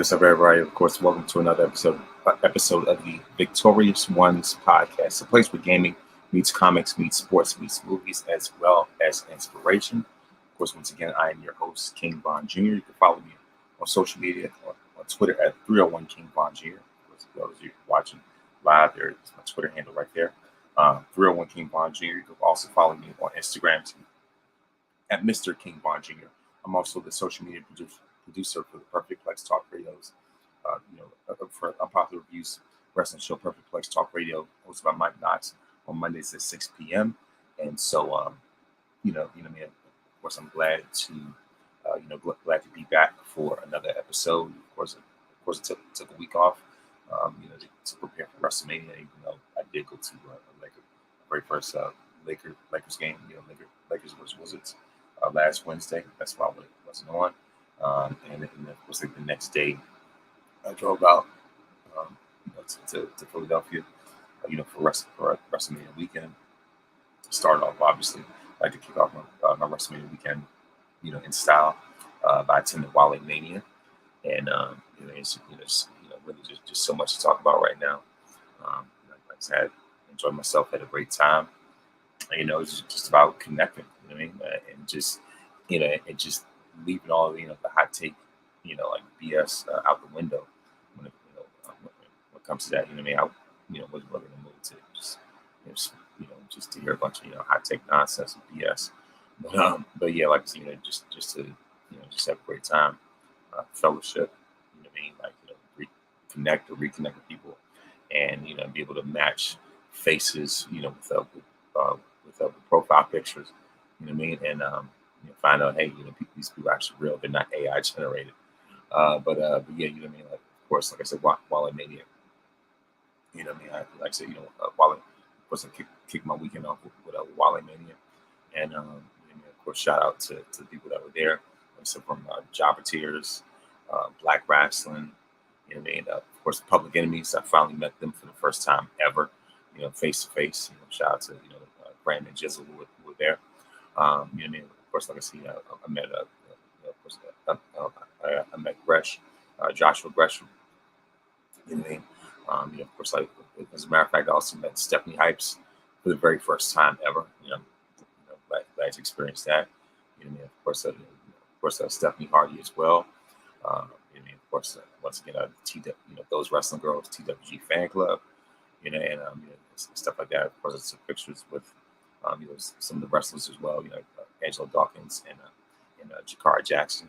What's up, everybody? Of course, welcome to another episode of the Victorious Ones podcast, a place where gaming meets comics, meets sports, meets movies, as well as inspiration. Of course, once again, I am your host, King Von Jr. You can follow me on social media, on Twitter at 301 King Von Jr. Of course, those of you watching live, there's my Twitter handle right there, 301 King Von Jr. You can also follow me on Instagram too, at Mr. King Von Jr. I'm also the social media producer for the Perfect Plex Talk Radio's, for Unpopular Reviews wrestling show Perfect Plex Talk Radio, hosted by Mike Knox on Mondays at 6 p.m. And so, of course, I'm glad to, glad to be back for another episode. Of course, it took a week off, to prepare for WrestleMania. Even though I did go to a very first Lakers game. Lakers versus Wizards last Wednesday. That's why it wasn't on. And of course, like the next day, I drove out, to Philadelphia, for WrestleMania weekend. Started off, obviously, like to kick off my WrestleMania weekend, in style, by attending WrestleMania, and really just so much to talk about right now. Like I said, enjoyed myself, had a great time. It's just about connecting, and just, and just leaving all the hot take, like BS out the window when it comes to that. I wasn't really in the mood to just to hear a bunch of hot take nonsense and BS. But yeah, like just to just have a great time, fellowship. Reconnect with people, and be able to match faces, with profile pictures. And find out, hey, these people are actually real. They're not AI generated. But yeah, like, of course, like I said, WrestleMania. Like I said, of course, I kicked my weekend off with WrestleMania, and of course, shout out to the people that were there. Like I said, from Jobbeteers, Black Wrestling. Of course, Public Enemies. I finally met them for the first time ever, face to face. Shout out to Brandon and Jizzle who were there. Of course, like I said, I met I met Gresh, Joshua Gresham. Of course, like, as a matter of fact, I also met Stephanie Hypes for the very first time ever. Glad to experience that. Of course, Stephanie Hardy as well. Of course, once again, those Wrestling Girls TWG fan club. And stuff like that. Of course, I took pictures with some of the wrestlers as well. Angela Dawkins and Jakara Jackson.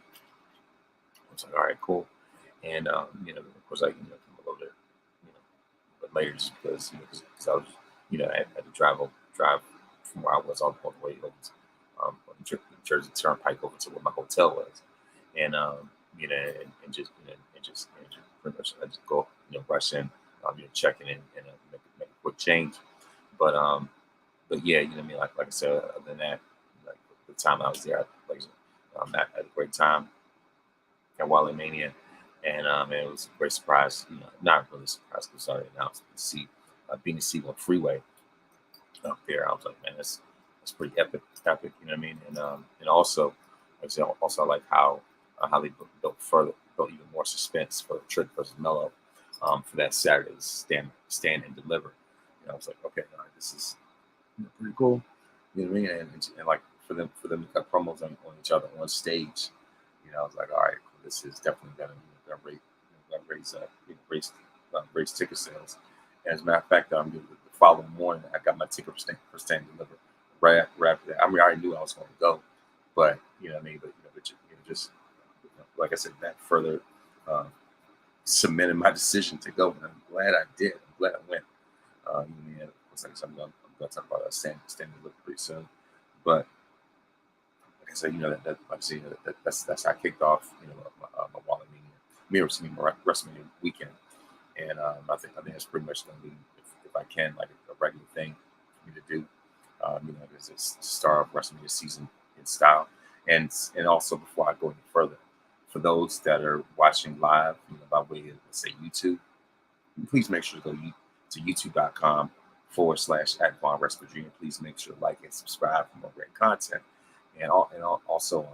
I was like, all right, cool. And of course, I come a little bit but later, just because I was I had to drive from where I was all the way over to, on the Jersey Turnpike over to where my hotel was, and and just pretty much I just go rush in, checking in and make a quick change, but yeah, like I said, other than that, like the time I was there, I had a great time at WrestleMania, and it was a great surprise. Not really surprised because I already announced to see being to see one freeway up there. I was like, man, that's pretty epic. You know what I mean? And also, like I said, also I like how they built even more suspense for Trick versus Mello for that Saturday stand and deliver. I was like, okay, all right, this is pretty cool. You know what I mean? And like for them to cut promos on each other on stage. I was like, all right, cool. This is definitely gonna raise ticket sales. And as a matter of fact, the following morning, I got my ticket for stand delivered right after that. I mean, I already knew I was going to go, but what I mean. But just like I said, that further cemented my decision to go, and I'm glad I did. I'm glad I went. Of course, like I said, I'm going to talk about stand delivered pretty soon, but. Like I said, that's how I kicked off, my WrestleMania, my WrestleMania weekend, and I think it's pretty much going to be, if I can, like a regular thing for me to do, it's start off WrestleMania season in style, and also before I go any further, for those that are watching live, by way of, let's say, YouTube, please make sure to go to youtube.com/@VonWrestleMania. Please make sure to like and subscribe for more great content. And also, of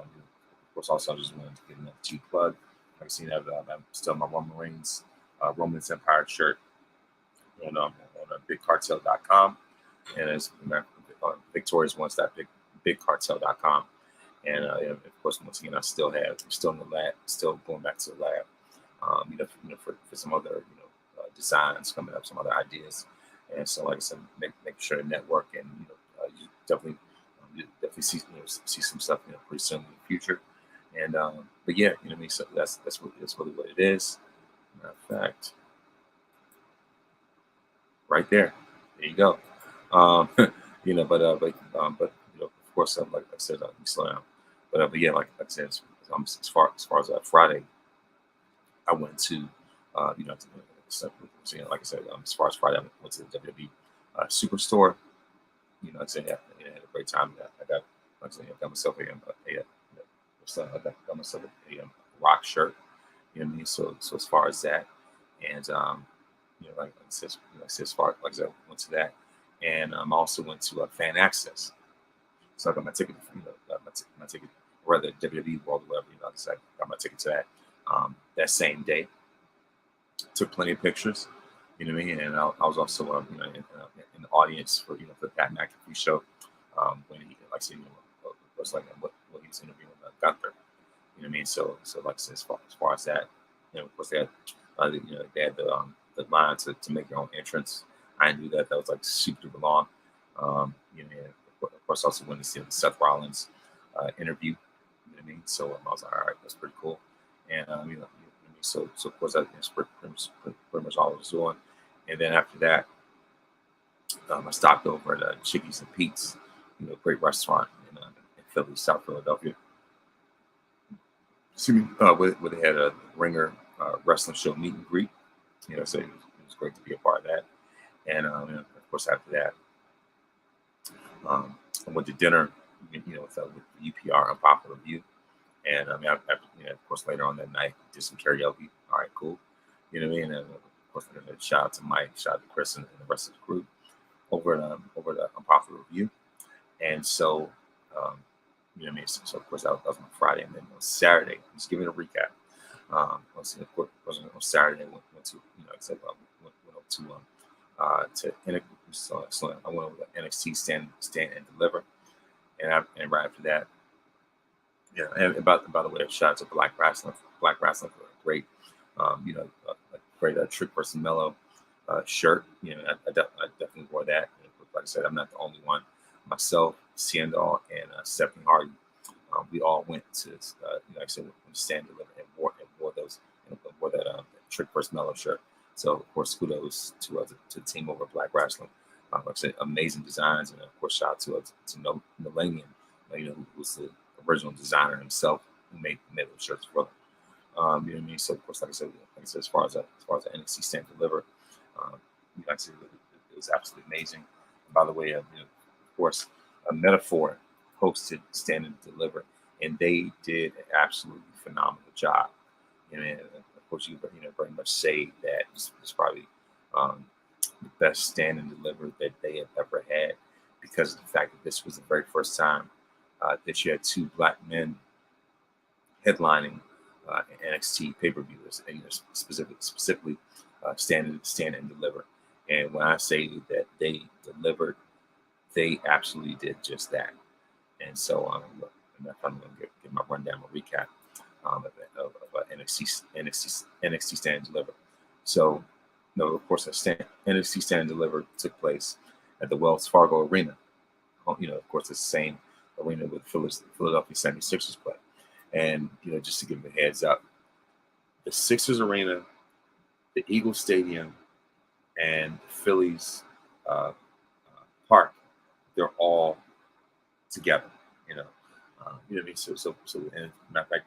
course, I just wanted to give another cheap plug. I see that I'm still my Roman's Empire shirt on bigcartel.com, and it's Victorious Ones that bigcartel.com. And of course, once again, still in the lab, still going back to the lab, for some other designs coming up, some other ideas. And so, like I said, make sure to network, and you definitely see some stuff pretty soon in the future. And but yeah, what I mean. So that's really what it is. Matter of fact, right there you go. Um, but of course, like I said, you slow down. But yeah, like I said, as far as Friday, I went to like I said, as far as Friday, I went to the WWE Superstore. Like I said, yeah, I had a great time. I got, like I said, I got myself got myself a rock shirt. You know what I mean? So as far as that, and like I said, as far like I said, I went to that, and also went to fan access. So I got my ticket, my ticket, or rather WWE World, or whatever. Like I said, I got my ticket to that that same day. Took plenty of pictures. You know what I mean? And I was also in the audience for for the Pat McAfee show when he, like I said, was like what he was interviewing Gunther. You know what I mean? So like I said, as far as that, of course they had they had the line to make your own entrance. I knew that was like super duper long. And of course also went to see the Seth Rollins interview. You know what I mean? So I was like, all right, that's pretty cool. And so of course that's pretty much all I was doing. And then after that, I stopped over at Chickies and Pete's, great restaurant in Philly, South Philadelphia. Excuse me, where they had a ringer wrestling show meet and greet. So it was great to be a part of that. And of course after that, I went to dinner, with UPR Unpopular View. And of course, later on that night, did some karaoke. All right, cool. You know what I mean? And of course, shout out to Mike, shout out to Chris, and the rest of the group over the Unpopular Review. And so, you know what I mean? So of course, that was my Friday, and then on Saturday, just giving a recap. On Saturday, I went to went up to I went over to NXT stand and deliver, and right after that. Yeah, and by the way, shout out to Black Wrestling for a great, a great Trick Person Mellow shirt. I definitely wore that. And like I said, I'm not the only one. Myself, Ciandol, and Stephanie Hardy, we all went to, like I said, when Stand Deliver and wore those, wore that Trick Person Mellow shirt. So of course, kudos to the team over at Black Wrestling. Like I said, amazing designs, and of course, shout out to Nolanian, who was the original designer himself, who made those shirts for them. You know what I mean? So of course, like I said, as far as the NXT Stand Deliver, like I said, it was absolutely amazing. And by the way, of course, a Metaphor hosted Stand and Deliver, and they did an absolutely phenomenal job. And of course, you very much say that it's probably the best Stand and Deliver that they have ever had, because of the fact that this was the very first time that you had two black men headlining NXT pay-per-views, and specifically Stand and Deliver. And when I say that they delivered, they absolutely did just that. And so I'm going to get my rundown, my recap of NXT Stand and Deliver. So, of course, NXT Stand and Deliver took place at the Wells Fargo Arena. Of course, it's the same arena with Philadelphia 76ers play. And, just to give them a heads up, the Sixers Arena, the Eagles Stadium, and the Phillies Park, they're all together, you know what I mean? So, and matter of fact,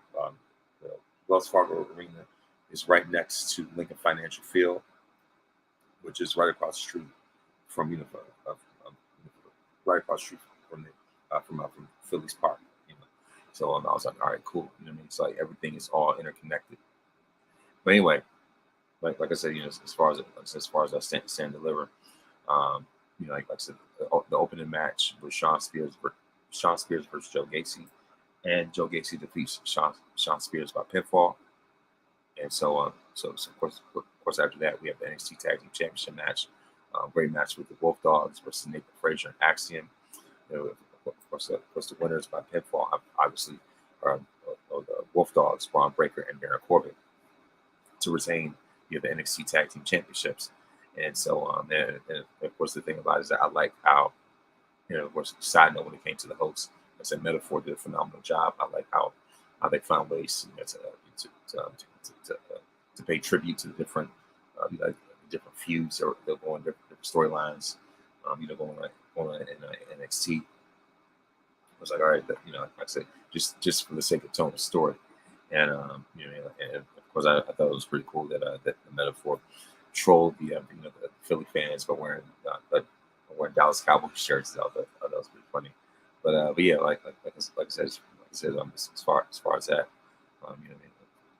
the Wells Fargo Arena is right next to Lincoln Financial Field, which is right across the street from, right across the street from Phillies Park, So I was like, all right, cool. You know what I mean? So like everything is all interconnected. But anyway, like I said, as far as I stand and deliver, like I said, the opening match was Sean Spears versus Joe Gacy, and Joe Gacy defeats Sean Spears by pinfall. And so of course, after that, we have the NXT Tag Team Championship match. Great match with the Wolf Dogs versus Nathan Frazier and Axiom. You know, of course, the winners by pinfall, obviously, are the Wolf Dogs, Braun Breaker and Baron Corbin, to retain the NXT Tag Team Championships. And so, and of course, the thing about it is that I like how, of course, side note when it came to the hosts, I said Metaphor did a phenomenal job. I like how they found ways to pay tribute to the different different feuds or they're going different storylines. Going on in NXT. I was like, all right, like I said, just for the sake of telling the story, and and of course, I thought it was pretty cool that that the Metaphor trolled the Philly fans by wearing Dallas Cowboys shirts. I thought that was pretty funny. But yeah, like I said, as far as that, of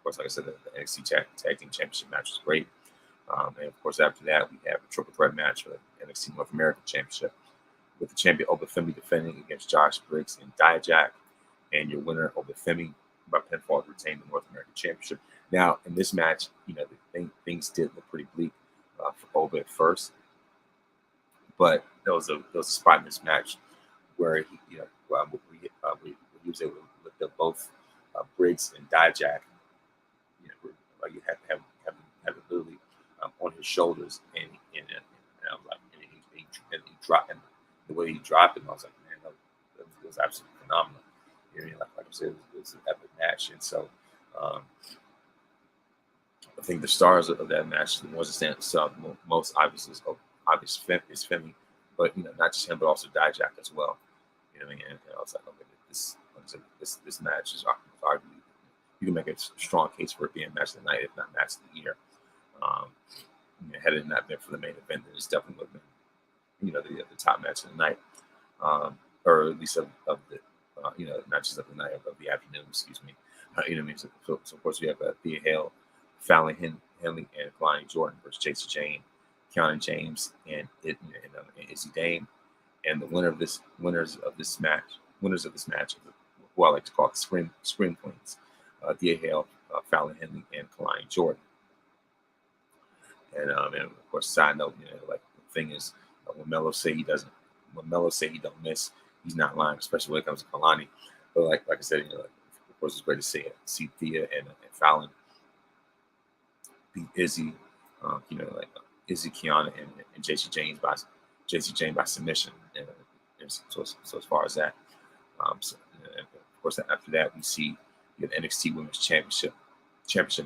course, like I said, the NXT Tag Team Championship match was great. And of course, after that, we have a triple threat match for the NXT North American Championship with the champion Obafemi defending against Josh Briggs and Dijak, and your winner Obafemi by pinfall retained the North American Championship. Now, in this match, things did look pretty bleak for Oba at first, but there was a spot in this match where we was able to lift up both Briggs and Dijak. Like you had to have the ability on his shoulders, and I was like, and he dropped, and the way he dropped him, I was like, man, that was absolutely phenomenal. Like I said, it was an epic match, and so I think the stars of that match, the ones that stand out most obviously is Femi, but not just him, but also Dijak as well. And I was like, okay, this match is arguably, you can make a strong case for it being match of the night, if not match of the year. Had it not been for the main event, then it's definitely would have been, the top match of the night, or at least of the, not just of the night, of the afternoon. Excuse me. So of course we have Thea Hale, Fallon Henley, and Kalani Jordan versus Jacy Jayne, Kiana James, and Izzy Dame, and the winners of this match, who I like to call the Scream Queens, Thea Hale, Fallon Henley, and Kalani Jordan. And of course, side note, like the thing is, when Melo say he don't miss, he's not lying, especially when it comes to Kalani. But like I said, of course, it's great to see Thea and Fallon beat Izzy, Izzy, Kiana, and Jacy Jayne by submission. And so as far as that, and of course, after that, we see the NXT Women's Championship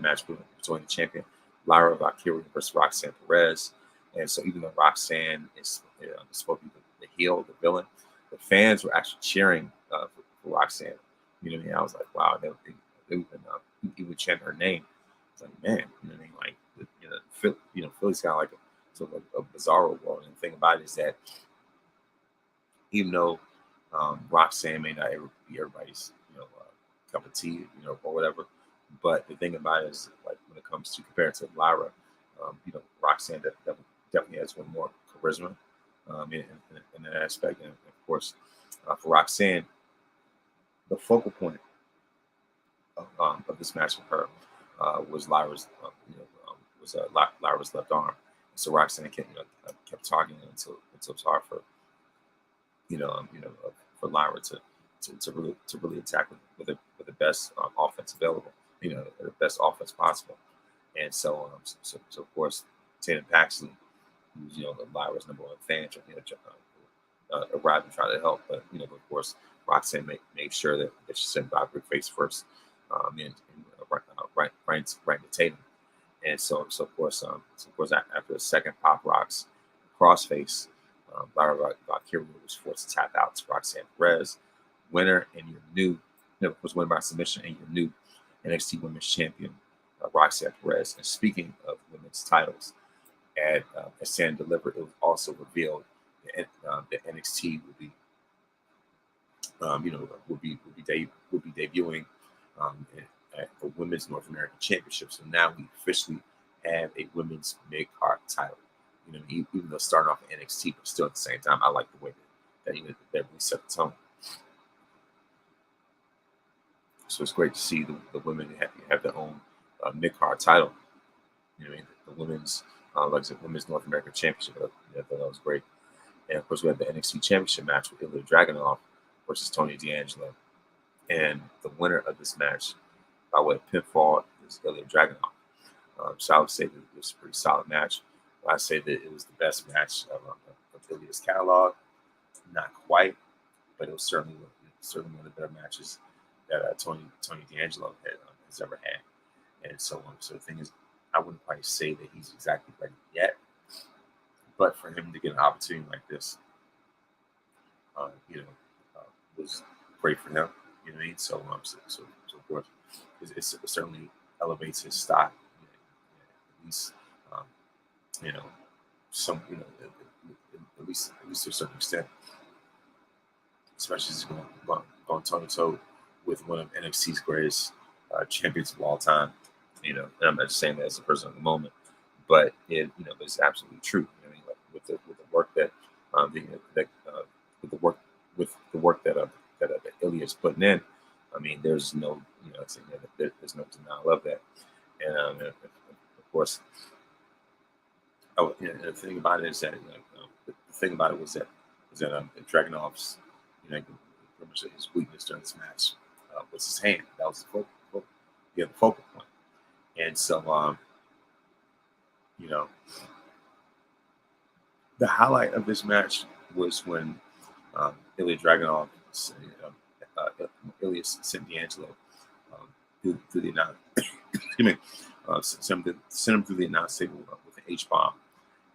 match between the champion Lyra Valkyria versus Roxanne Perez. And so even though Roxanne is supposed to be the heel, the villain, the fans were actually cheering for Roxanne. I was like, wow, they even chant her name. It's like, man, Philly's kind of like a bizarro world. And the thing about it is that even though Roxanne may not ever be everybody's, cup of tea, or whatever, but the thing about it is, like, when it comes to compared to Lyra, Roxanne definitely has one more charisma in that aspect. And of course, for Roxanne, the focal point of this match for her was Lyra's left arm. So Roxanne kept targeting it until it was hard for for Lyra to really attack with the best offense available, the best offense possible. And so of course, Tatum Paxley, who's Lyra's number one fan, arrived and tried to help, but of course, Roxanne made sure that she sent Broderick face first, and right to Tatum. And so of course, after the second Pop Rocks crossface, Lyra Valkyria was forced to tap out to Roxanne Perez, winner, and your new, was won by submission, and your new NXT Women's Champion, Roxanne Perez. And speaking of women's titles, at Stand Deliver, it was also revealed that NXT will be, will be debuting at the Women's North American Championship. So now we officially have a women's mid-card title. Even though starting off at NXT, but still at the same time, I like the way that really set the tone. So it's great to see the women have their own mid card title. You know what I mean? The women's, like I said, women's North American Championship. I thought that was great. And of course, we had the NXT Championship match with Ilya Dragunov versus Tony D'Angelo. And the winner of this match, by way of pinfall, is Ilya Dragunov. So I would say that it was a pretty solid match. I say that it was the best match of Ilya's catalog. Not quite, but it was certainly one of the better matches that Tony D'Angelo has ever had. And so on. So the thing is, I wouldn't quite say that he's exactly ready yet, but for him to get an opportunity like this, was great for him. You know what I mean? So of course, it certainly elevates his stock. At least, some, at least to a certain extent, especially as he's going toe to toe with one of NXT's greatest champions of all time. And I'm not just saying that as a person at the moment, but it's absolutely true. I mean, like with the work that with the work that Ilya's putting in, I mean, there's no there's no denial of that. And of course, the thing about it is that the thing about it was that Dragunov's pretty much his weakness during this match was his hand. That was the focal point. And so, the highlight of this match was when Ilya Dragunov, Ilya sent D'Angelo through the announce. Sent him through the announce table with an H-bomb,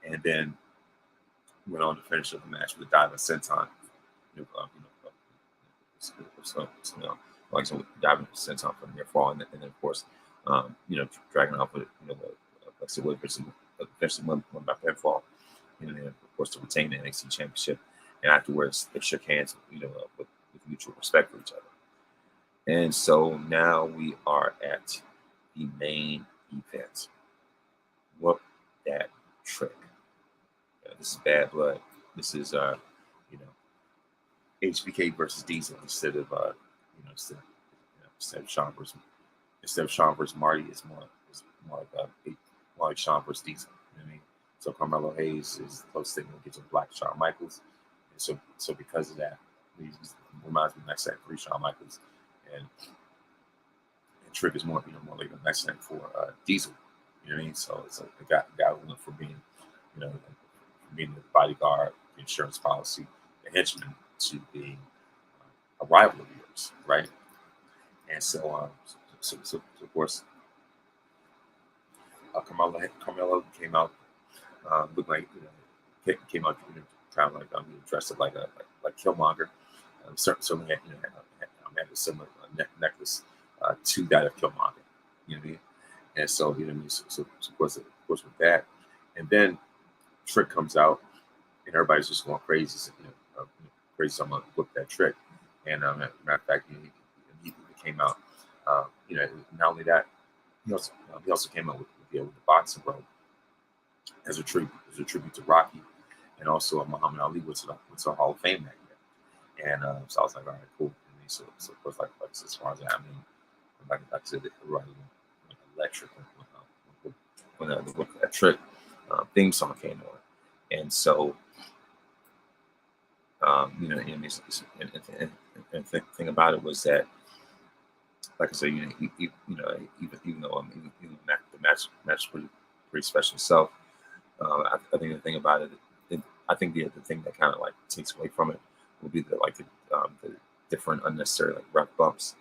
and then went on to finish up the match with a diving senton. Like some diving senton from near fall, and then of course, Dragunov would, like I said, eventually won by pinfall, and of course to retain the NXT Championship. And afterwards, they shook hands, with mutual respect for each other. And so now we are at the main event. Whoop that trick. This is Bad Blood. This is HBK versus Diesel instead of Sean versus Marty. It's more like Sean versus Diesel. You know what I mean? So Carmelo Hayes is the closest thing that gets a black Shawn Michaels. And so because of that, he reminds me of Mexican for Shawn Michaels, and Trick is more like a Mexican for Diesel. You know what I mean? So it's like the guy who went from being, being the bodyguard, the insurance policy, the henchman, to being a rival of yours, right? And so of course, Carmelo came out, looked like came out kind of like dressed up like Killmonger. Certainly had a similar necklace to that of Killmonger. You know what I mean? And so so of course with that, and then Trick comes out, and everybody's just going crazy. Crazy someone booked that Trick, and matter of fact, he came out. Not only that, he also came out with the boxing robe as a tribute to Rocky, and also Muhammad Ali went to Hall of Fame that year. And so I was like, all right, cool. And so of course, like as far as that, I mean, like I said, everybody went electric when that Trick theme song came on, and so and the thing about it was that, like I said, even though the match was pretty special itself, I think the thing about it, I think the thing that kind of like takes away from it will be the different unnecessary like rough bumps,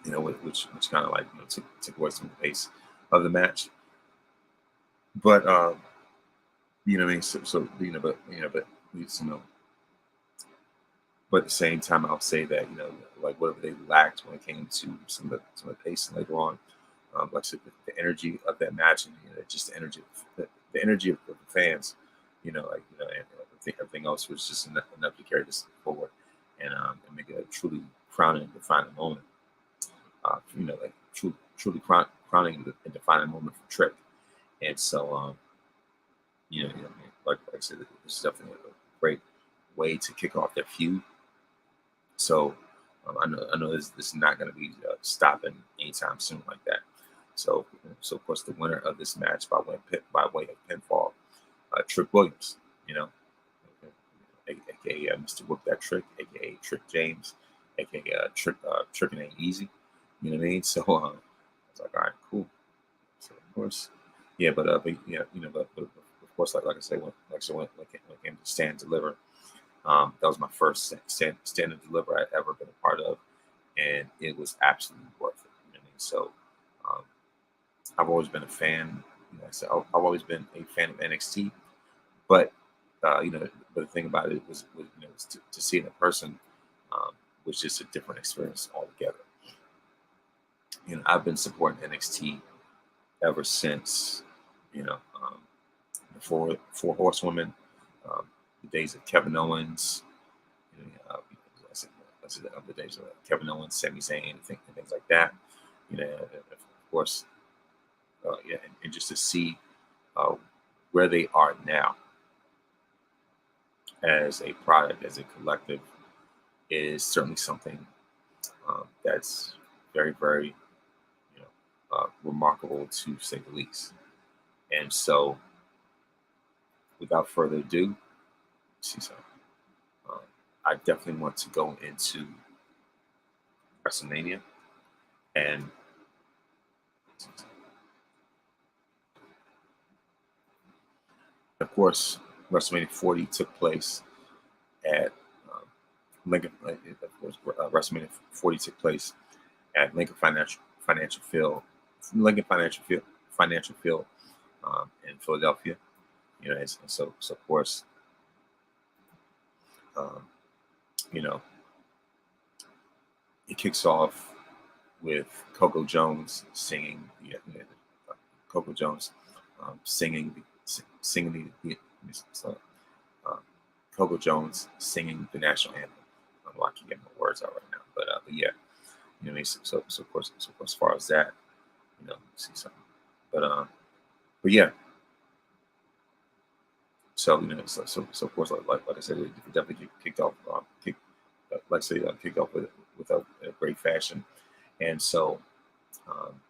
which kind of like took away some of the pace of the match. But what I mean, but at the same time, I'll say that like whatever they lacked when it came to some of the pace later on, like I said, the energy of that match, and just the energy of the fans, and everything else was just enough to carry this forward and make it a truly crowning and defining moment. Like truly crowning and defining moment for Trick. And so, like I said, this is definitely a great way to kick off their feud. So I know this is not going to be stopping anytime soon like that. So of course, the winner of this match by way of pinfall, Trick Williams, you know, aka Mr. Whoop That Trick, aka Trick James, aka Trick Ain't Easy. You know what I mean? So I was like, all right, cool. So of course, yeah, but yeah, but of course, like I said, when it came to Stand and Deliver, that was my first stand and deliver I'd ever been a part of, and it was absolutely worth it. You know what I mean? So um, I've always been a fan. I said I've always been a fan of NXT, but but the thing about it was to see it in person was just a different experience altogether. I've been supporting NXT ever since the four horsewomen, um, the days of Kevin Owens, I said the days of Kevin Owens, Sami Zayn, and things like that. Of course, yeah, and just to see uh, where they are now as a product, as a collective, is certainly something that's very, very, remarkable to say the least. And so, without further ado, see something. Um, I definitely want to go into WrestleMania, and of course, WrestleMania 40 took place at Lincoln. Of course, WrestleMania 40 took place at Lincoln Financial Field in Philadelphia. And so of course, um, you know, it kicks off with Coco Jones singing. Coco Jones singing so, uh, Coco Jones singing the national anthem. I'm not getting my words out right now, but yeah, so of course, as far as that, see something, but but yeah, so so of course, like I said, it definitely kicked off, kicked off with a great fashion, and so um,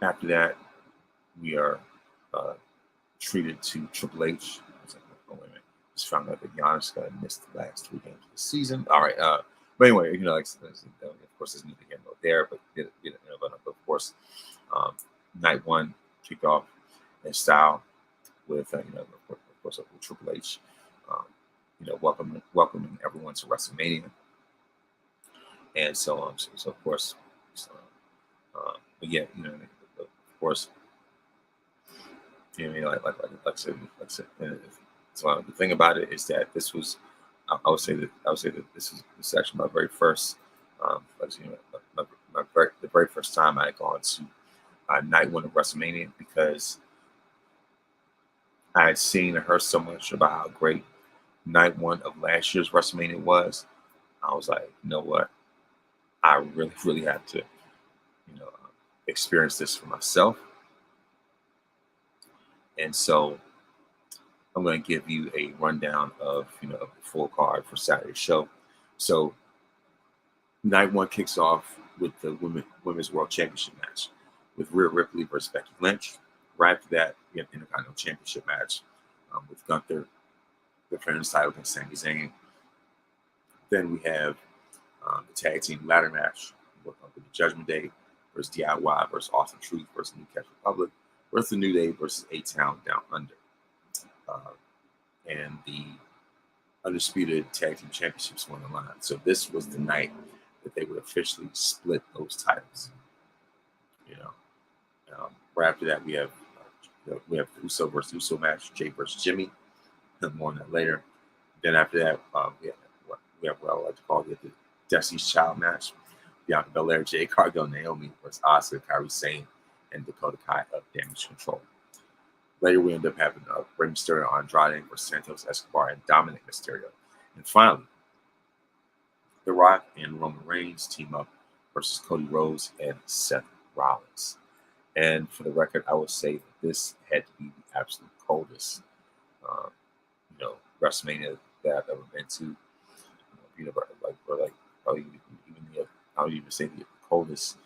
after that, we are uh, treated to Triple H. I was like, oh, wait a minute. Just found out that Giannis got missed the last 3 games of the season. All right. But anyway, of course, there's neither here nor there. But of course, um, night one kicked off in style with, of course, with Triple H, um, welcoming everyone to WrestleMania. And so of course, so, but yeah, of course, like I said. So the thing about it is that this was, I would say that this is actually my very first, the very first time I had gone to night one of WrestleMania, because I had seen and heard so much about how great night one of last year's WrestleMania was. I was like, you know what, I really really have to, experience this for myself. And so I'm going to give you a rundown of of the full card for Saturday's show. So night one kicks off with the women's world championship match with Rhea Ripley versus Becky Lynch. Right after that, we have the Intercontinental Championship match with Gunther defending his title against Sami Zayn. Then we have the tag team ladder match with the Judgment Day versus DIY versus Austin Truth versus Newcastle Republic versus the New Day versus A-Town Down Under. And the Undisputed Tag Team Championships won the line. So this was the night that they would officially split those titles. Right after that, we have the Uso versus Uso match, Jay versus Jimmy. More on that later. Then after that, we have what I like to call the Destiny's Child match. Bianca Belair, Jade Cargill, Naomi versus Asuka, Kairi Sane, and Dakota Kai of Damage Control. Later, we end up having Rey Mysterio, Andrade versus Santos Escobar, and Dominic Mysterio. And finally, The Rock and Roman Reigns team up versus Cody Rhodes and Seth Rollins. And for the record, I would say that this had to be the absolute coldest, um, WrestleMania that I've ever been to. Probably even I would even say the coldest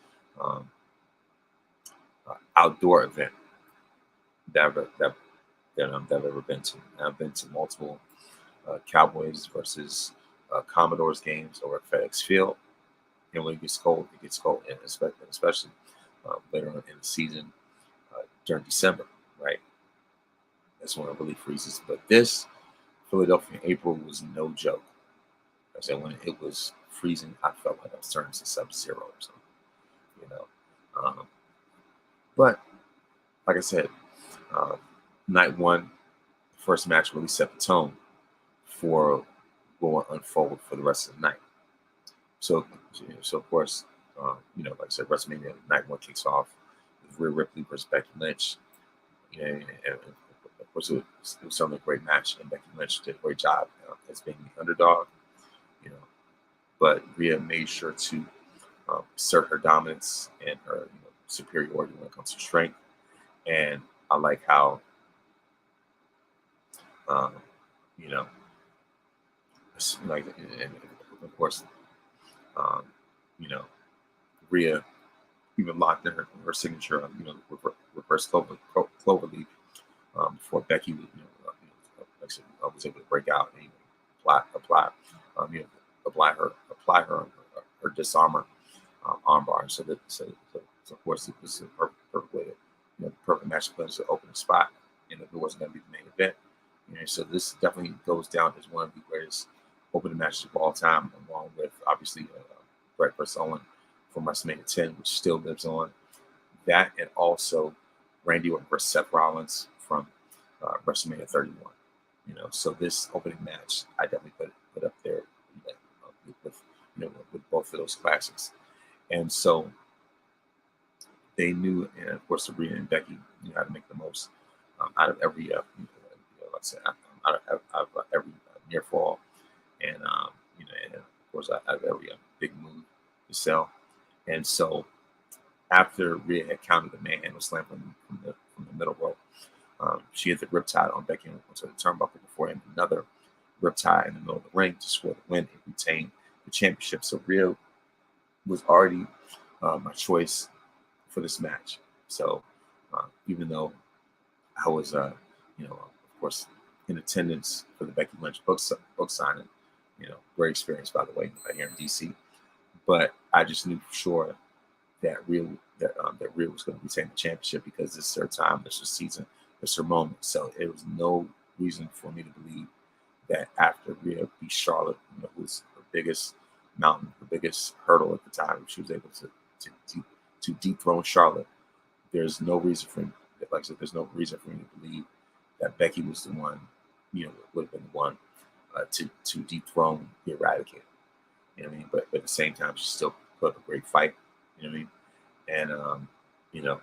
outdoor event that I've ever been to. And I've been to multiple Cowboys versus Commodores games over at FedEx Field. And when it gets cold, and especially later on in the season during December, right? That's when it really freezes. But this Philadelphia in April was no joke. I said when it was freezing, I felt like I was turning to Sub-Zero or something, you know. But like I said, night one, the first match really set the tone for what will unfold for the rest of the night. So of course, like I said, WrestleMania night one kicks off with Rhea Ripley versus Becky Lynch. And of course, it was certainly a great match, and Becky Lynch did a great job as being the underdog. But Rhea made sure to assert her dominance and her superiority when it comes to strength. And I like how, and of course, Rhea even locked in her signature, reverse cloverleaf before Becky, was able to break out and apply her disarmor armbar. So of course it was a perfect way to, perfect match plan to open the spot. It wasn't going to be the main event. So this definitely goes down as one of the greatest opening matches of all time, along with obviously Bret versus Owen from WrestleMania 10, which still lives on. That, and also Randy Orton versus Seth Rollins from WrestleMania 31. So this opening match, I definitely put up there with both of those classics. And so they knew, and of course, Rhea and Becky knew how to make the most out of every, like I said, out of every near fall, and and of course out of every big move to sell. And so after Rhea had counted the manhandle slam from the middle rope, she hit the riptide on Becky onto the turnbuckle before hitting another riptide in the middle of the ring to score the win and retain the championship. So Rhea was already my choice for this match. So even though I was, of course, in attendance for the Becky Lynch book signing, great experience, by the way, here in DC. But I just knew for sure that Rhea was going to retain the championship because this is her time, this is her season, this is her moment. So there was no reason for me to believe that after Rhea beat Charlotte, who was her biggest mountain, the biggest hurdle at the time, she was able to dethrone Charlotte. There's no reason for me, like I said, there's no reason for me to believe that Becky was the one, would have been the one to dethrone the Eradicator. You know what I mean? But at the same time, she still put up a great fight. You know what I mean? And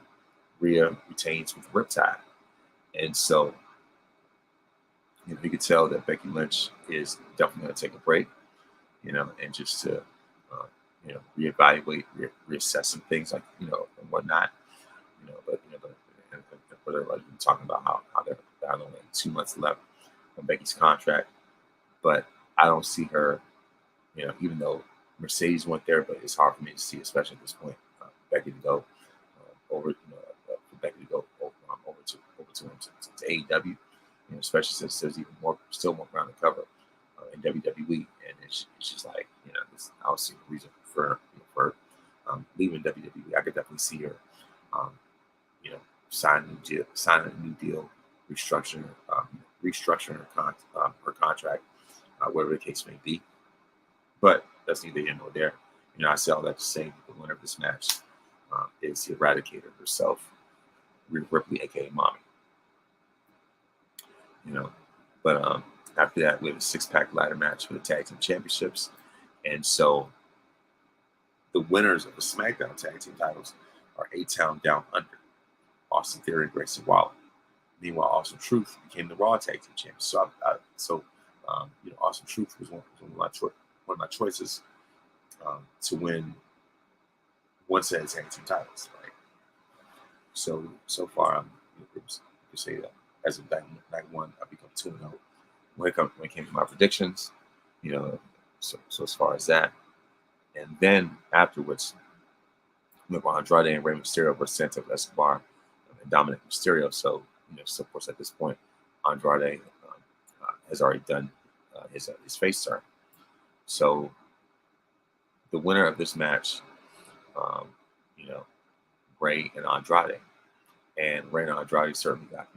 Rhea retains with Riptide, and so you could tell that Becky Lynch is definitely going to take a break. And just to reevaluate, reassess some things like and whatnot. But everybody's been talking about how they're only 2 months left on Becky's contract, but I don't see her. Even though Mercedes went there, but it's hard for me to see, especially at this point, Becky to go over to AEW, especially since there's still more ground to cover in WWE, and it's just like I don't see a reason for leaving WWE. I could definitely see her, signing a new deal, restructuring her contract, whatever the case may be. But that's neither here nor there. I say all that to say the winner of this match is the Eradicator herself, Rhea Ripley, aka Mommy. But after that, we have a 6-pack ladder match for the tag team championships, and so the winners of the SmackDown tag team titles are A-Town Down Under, Austin Theory, and Grayson Waller. Meanwhile, Awesome Truth became the Raw tag team champions. So Awesome Truth was one of my choices to win one set of tag team titles, right? So far, you could say that as of night one, I become 2-0 when it came to my predictions, so as far as that, and then afterwards, Andrade and Rey Mysterio versus Santos Escobar and Dominic Mysterio. So, so of course at this point, Andrade has already done his face turn. So the winner of this match, um, Rey and Andrade, and Rey and Andrade certainly got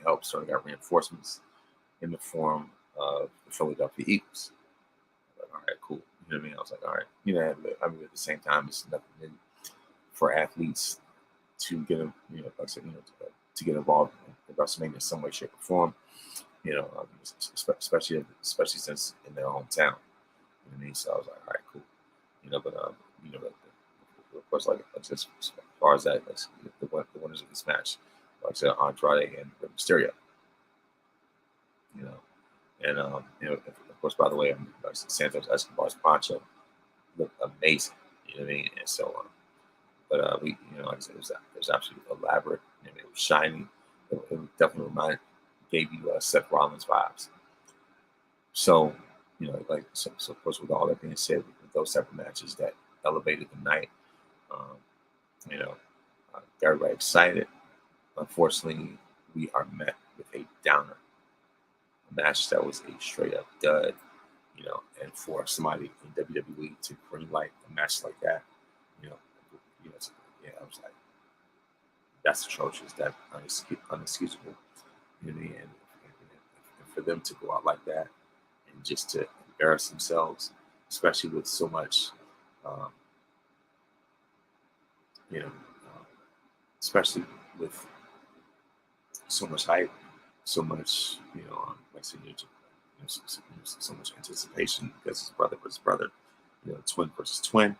help, certainly got reinforcements in the form of the Philadelphia Eagles. Like, all right, cool. You know what I mean? I was like, all right. At the same time, it's nothing for athletes to get them, like I said, to get involved in WrestleMania in some way, shape, or form. Especially since in their hometown. You know what I mean? So I was like, all right, cool. But of course, like just as far as that, the winners of this match, like I said, Andrade and Mysterio. And of course, by the way, like Santos Escobar's poncho looked amazing. You know what I mean? And so, but we, like I said, it was absolutely elaborate. It was shiny. It definitely gave you Seth Rollins vibes. So, so of course, with all that being said, with those type of matches that elevated the night, got everybody excited. Unfortunately, we are met with a downer. A match that was a straight up dud, and for somebody in WWE to greenlight a match like that, I was like, that's atrocious. That's unexcusable. You know what I mean? And for them to go out like that and just to embarrass themselves, especially with so much, especially with so much hype, so much, like I said, so much anticipation because it's brother versus brother, twin versus twin,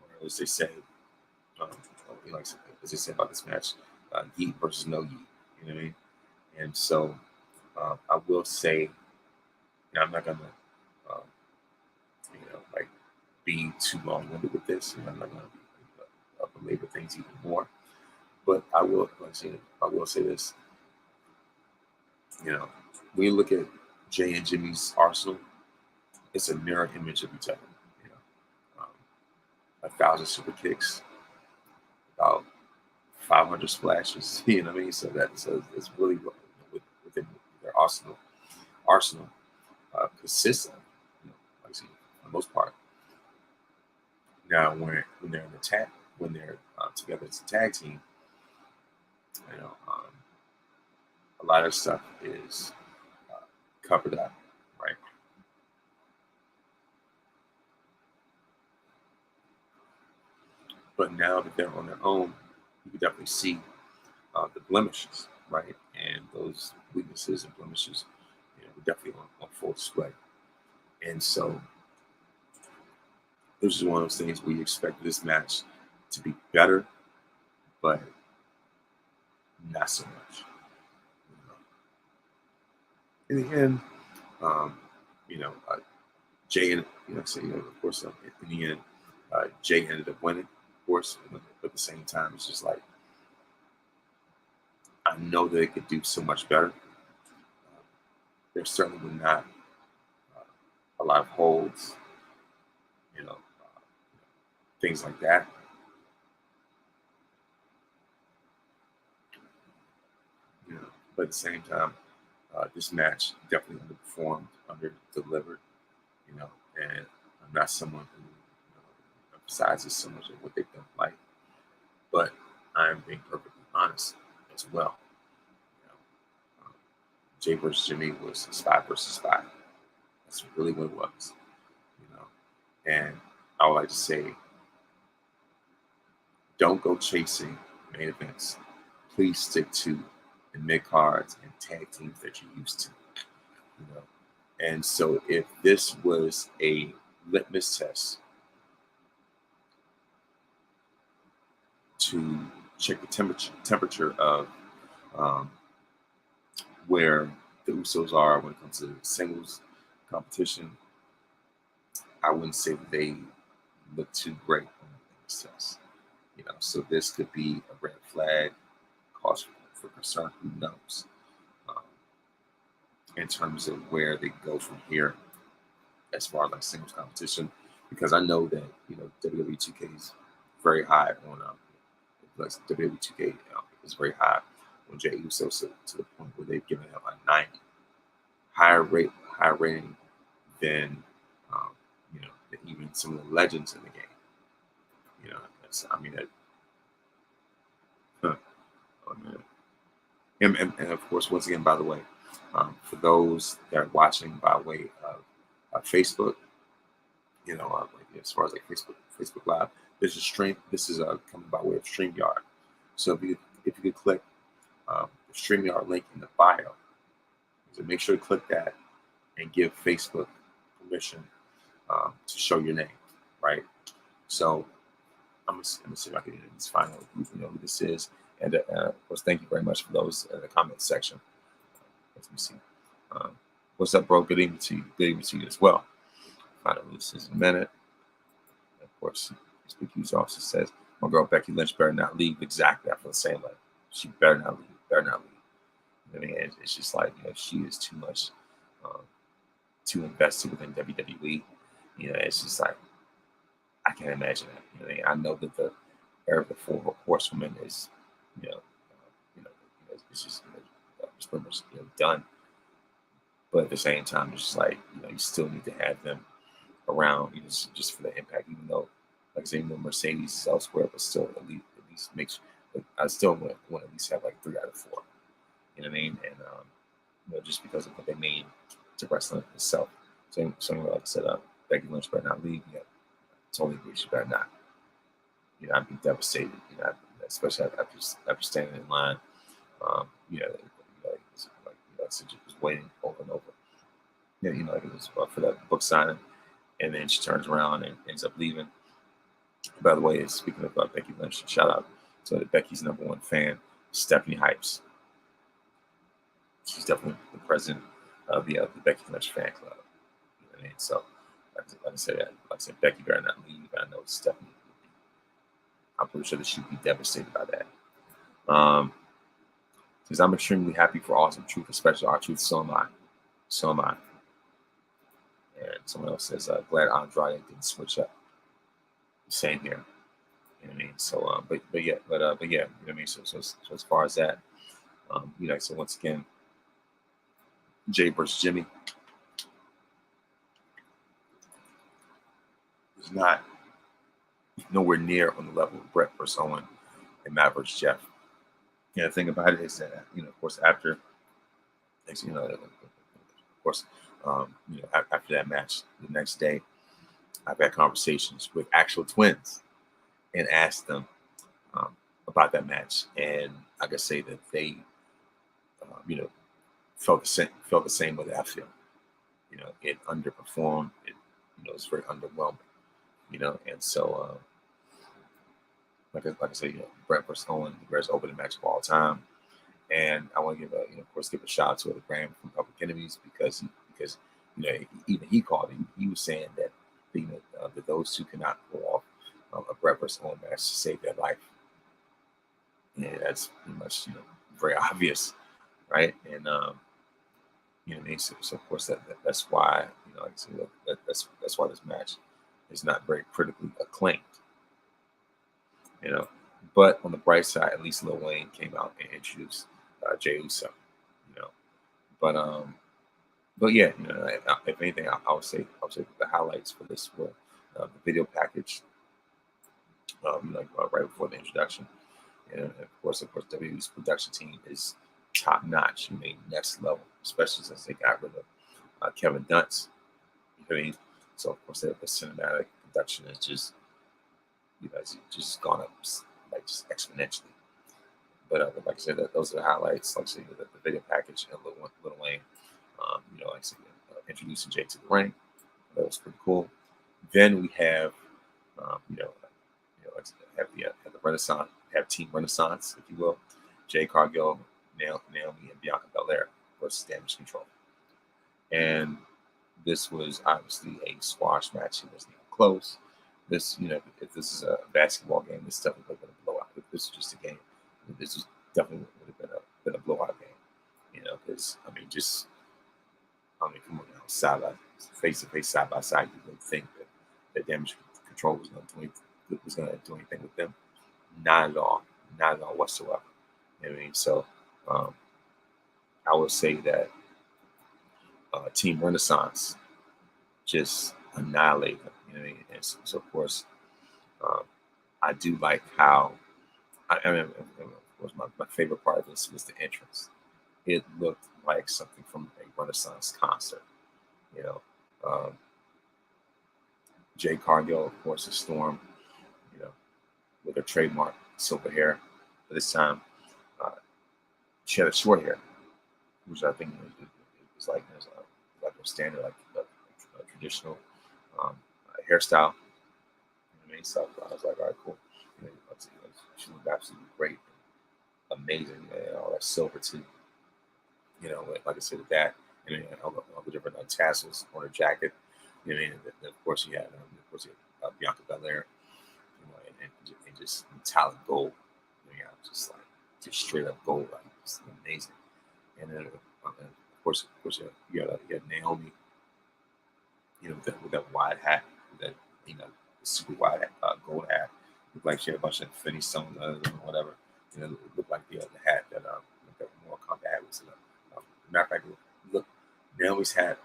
or as they say, as they say about this match, yeet versus no yeet. You know what I mean? And so I will say, I'm not gonna, be too long-winded with this. I'm not gonna belabor things even more. But I will say this. When you look at Jay and Jimmy's arsenal, it's a mirror image of each other. 1,000 super kicks, about 500 splashes. You know what I mean? So it's really within their arsenal consistent. Like I said, for the most part. Now, when they're when they're together as a tag team, a lot of stuff is covered up, right? But now that they're on their own, you can definitely see the blemishes, right? And those weaknesses and blemishes, were definitely on full display. And so this is one of those things where you expect this match to be better, but not so much. In the end, Jay and of course, in the end, Jay ended up winning, of course, but at the same time, it's just like I know that it could do so much better. There certainly were not a lot of holds, things like that. But at the same time, this match definitely underperformed, under-delivered, and I'm not someone who emphasizes so much of what they don't like, but I'm being perfectly honest as well. Jay versus Jimmy was 5 versus 5. That's really what it was, and I would like to say, don't go chasing main events. Please stick to the mid cards and tag teams that you're used to. And so if this was a litmus test to check the temperature of where the Usos are when it comes to singles competition, I wouldn't say that they look too great on the litmus test. So this could be a red flag, cause for concern. Who knows? In terms of where they go from here, as far as like singles competition, because I know that WWE 2K is very high on like WWE 2K is very high on Jey Uso to the point where they've given him a 90 higher rating than than even some of the legends in the game. Huh. Oh, man. And of course, once again, by the way, for those that are watching by way of Facebook, like as far as like Facebook Live, this is coming by way of StreamYard. So if you could click the StreamYard link in the bio, so make sure to click that and give Facebook permission to show your name, right? So I'm gonna see if I can just find out who this is. And of course, thank you very much for those in the comment section. Let me see. What's up, bro? Good evening to you. Good evening to you as well. Find out who this is in a minute. Of course, Speak News also says, my girl Becky Lynch better not leave. Exactly. I feel the same way. She better not leave. Better not leave. I mean, it's just like, she is too much, too invested within WWE. It's just like, I can't imagine that. I know that the era of the four horsewomen is, it's just, it's pretty much done. But at the same time, it's just like, you still need to have them around, just for the impact. Even though, like I say, Mercedes is elsewhere, but still, at least makes. I still want to at least have like 3 out of 4. You know what I mean? And just because of what they mean to wrestling itself. So like I said, Becky Lynch better not leave. Yeah, totally agree. She better not. I'd be devastated. Especially after standing in line. Just waiting over and over. Like it was for that book signing, and then she turns around and ends up leaving. By the way, speaking of Becky Lynch, shout out to Becky's #1 fan, Stephanie Hypes. She's definitely the president of the Becky Lynch fan club. You know what I mean? So, like I said, Becky better not leave. I know Stephanie would be. I'm pretty sure that she'd be devastated by that. Says, I'm extremely happy for Awesome Truth, especially R-Truth. So am I. So am I. And someone else says, glad Andrade didn't switch up. Same here. You know what I mean? So, but yeah, you know what I mean? So as far as that, so once again, Jay versus Jimmy is not nowhere near on the level of Brett versus Owen and Matt versus Jeff. The thing about it is that, of course, after, of course, after that match, the next day, I've had conversations with actual twins and asked them about that match, and I can say that they, felt the same way that I feel. It underperformed. It, it's very underwhelming. And so, like I say, Brett versus Owen, the greatest opening match of all time. And I want to give a shout out to the Graham from Public Enemies because even he called him. He was saying that that those two cannot pull off a Brett versus Owen match to save their life. Yeah, that's pretty much very obvious, right? And so of course that's why like I said, that's why this match is not very critically acclaimed. But on the bright side, at least Lil Wayne came out and introduced Jey Uso. But yeah, if anything, I would say the highlights for this were the video package, right before the introduction, and of course, WWE's production team is top notch. Next level, especially since they got rid of Kevin Dunst. You know what I mean? So of course, the cinematic production is just it's just gone up like just exponentially. But like I said, those are the highlights. Like I said, the video package and Lil Wayne, like I said, introducing Jay to the ring. That was pretty cool. Then we have, have the Renaissance, have Team Renaissance, if you will, Jay Cargill, Naomi, and Bianca Belair versus Damage Control. And this was obviously a squash match. It wasn't even close. This, if this is a basketball game, this definitely would have been a blowout. If this is just a game, this is definitely would have been a blowout game. Because come on now, face to face, side by side, you would think that Damage Control was going to do anything with them. Not at all whatsoever. You know what I mean? So I would say that Team Renaissance just annihilated them. You know what I mean? And so of course, I do like how. I mean, of course, my favorite part of this was the entrance. It looked like something from a Renaissance concert. You know, um, Jay Cargill, of course, is Storm. You know, with her trademark silver hair. But this time, uh, she had a short hair, which I think was like a standard, like a traditional um, hairstyle. You know what I mean? So I was like, all right, cool. You know, she looked absolutely great, amazing, and all that silver too. You know, like I said, with that, and then all the different tassels on her jacket. You know, and then of course, you had Bianca Belair, you know, and just metallic gold. You know, just straight up gold, like just amazing. And then of course, you had Naomi, you know, with that wide hat, that you know, super wide gold hat. Looked like she had a bunch of infinity stones or whatever. You know, it looked like the hat that Mortal Kombat was. Matter of fact, look, Naomi's hat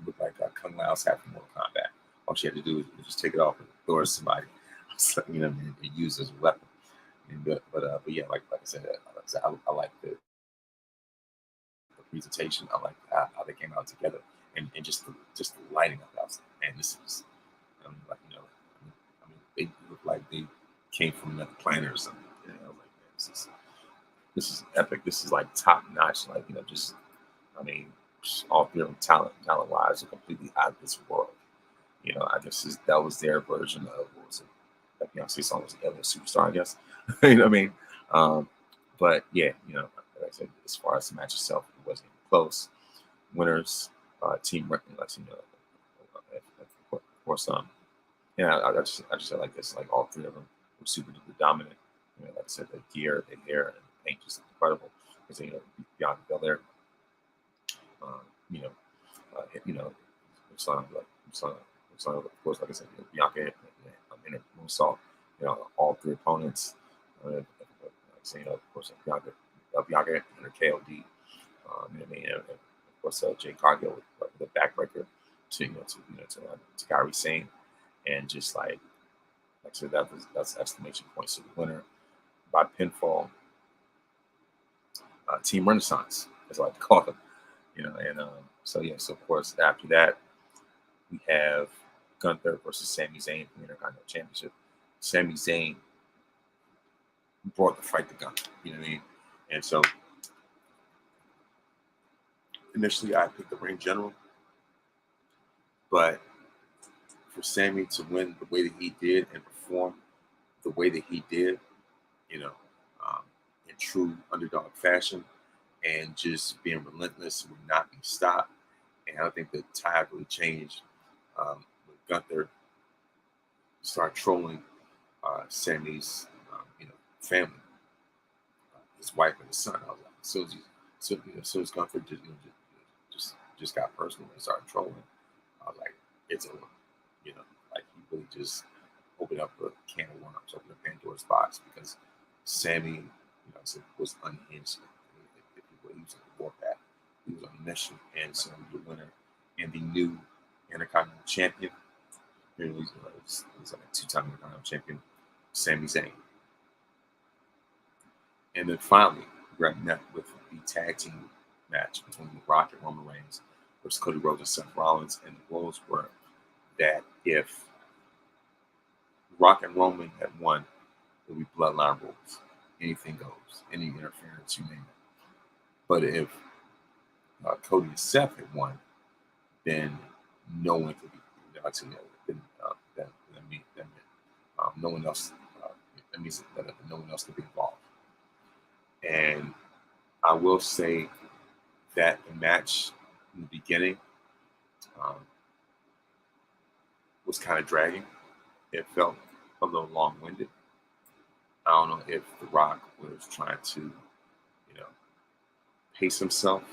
looked like Kung Lao's hat from Mortal Kombat. All she had to do was just take it off and throw it at somebody, you know, and use it as a weapon. But yeah, like I said, I like the presentation. I like how they came out together, and just the lighting of the house. And this is, like you know, they look like they came from another planet or something. You know, like man, this is epic. This is like top notch. Like you know, just I mean, all three of them talent wise are completely out of this world. You know, I guess that was their version of what was it? That Beyonce song was Alien Superstar, I guess. You know what I mean? Um, but yeah, you know, like I said, as far as the match itself, it wasn't even close. Winners, Team Recognize, you know, of course, yeah, I just said like this, like all three of them were super duper dominant. You know, like I said, the gear, the hair, and the paint just incredible. Because you know, Bianca Belair, you know, you know, of course, like I said, you know, Bianca in her moonsault, you know, all three opponents. Like I said, you know, of course, Bianca and her KOD. You know what I mean? And of course, Jay Cargill with the backbreaker to Kyrie Sane, and just like I said, that's exclamation points to the winner by pinfall. Team Renaissance, as I like to call them. You know, and so yeah, so of course after that we have Gunther versus Sami Zayn for the Intercontinental Championship. Sami Zayn brought the fight to Gunther, you know what I mean? And so initially I picked the ring general, but for Sami to win the way that he did and perform the way that he did, you know, in true underdog fashion and just being relentless, would not be stopped. And I don't think the tide really changed when Gunther started trolling Sammy's, family, his wife and his son. I was like, so as Gunther just got personal and started trolling. I was like, it's over. You know, like he really just opened up a can of worms, opened a Pandora's box because Sammy, was unhinged. He was on the warpath. He was on a mission, and so the winner and the new Intercontinental Champion. He's like a two-time Intercontinental Champion, Sami Zayn. And then finally, we're wrapping up with the tag team match between The Rock and Roman Reigns versus Cody Rhodes and Seth Rollins. And the rules were that if Rock and Roman had won, it would be bloodline rules. Anything goes, any interference, you name it. But if Cody and Seth had won, then no one could be. No one else. That means that no one else could be involved. And I will say that the match in the beginning was kind of dragging. It felt a little long-winded. I don't know if The Rock was trying to, pace himself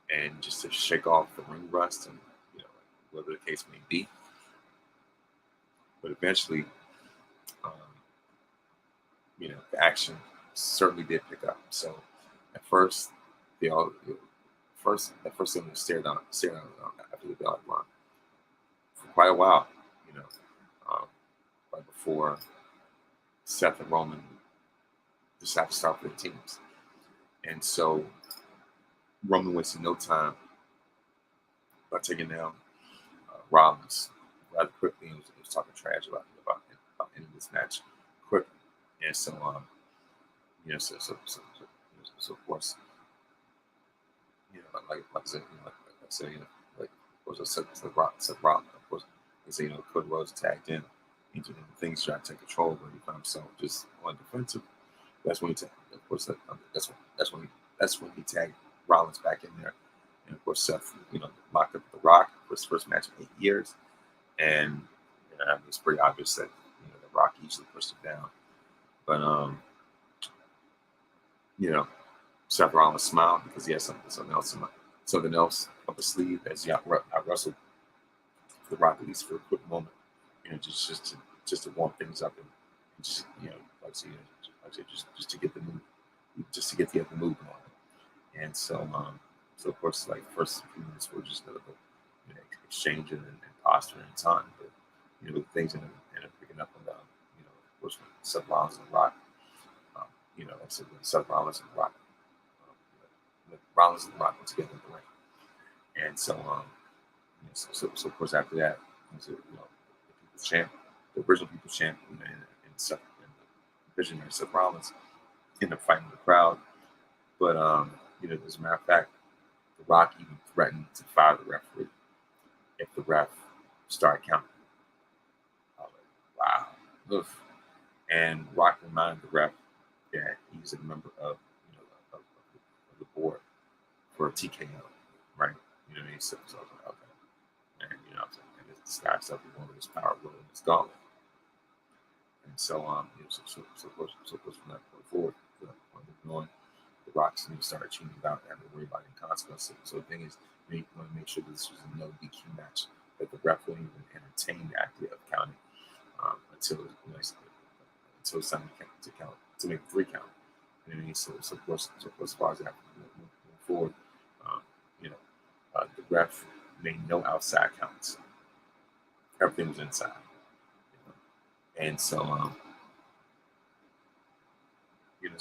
and just to shake off the ring rust and, whatever the case may be. but eventually, um, the action certainly did pick up. So at first, they all at first they stared down after the bell run for quite a while, you know, right before Seth and Roman decided to start for the teams. And so Roman wasted no time by taking down Rollins rather quickly. And was talking trash about ending this match quickly. And so, so of course, like I said, like of course, Seth Rollins, of course, they say, Cody Rhodes tagged in into things trying to take control, but he found himself just on defensive. That's when he of course, that's when he tagged Rollins back in there, and of course Seth, locked up The Rock for his first match in 8 years, and it's pretty obvious that The Rock easily pushed him down, but Seth Rollins smiled because he had something else up his sleeve as he wrestled The Rock at least for a quick moment, just to warm things up and just like I said, just to get the move, the other move on. And so of course, like the first few minutes were just exchanging and posturing and time, but things ended up picking up on the of course Seth Rollins and The Rock, like I said, Seth Rollins and The Rock. Rollins and The Rock were together in the ring, and so so of course after that, the People's Champ, the original People's Champ, and the visionary Seth Rollins ended up fighting the crowd, but as a matter of fact, The Rock even threatened to fire the referee if the ref started counting. I was like, wow, oof. And Rock reminded the ref that he's a member of of the board for a TKO, right? So I was like, okay. And and this guy's up with one of his power rolling his gauntlet. And so so of course from that point forward, moving on, The Rock's started cheating about having to worry about any consequences. So the thing is, we want to make sure that this was a no DQ match, that the ref wouldn't even entertain the idea of counting until it's time to count, to make 3 count. So of course, as far as that moving forward, the ref made no outside counts. Everything was inside. And so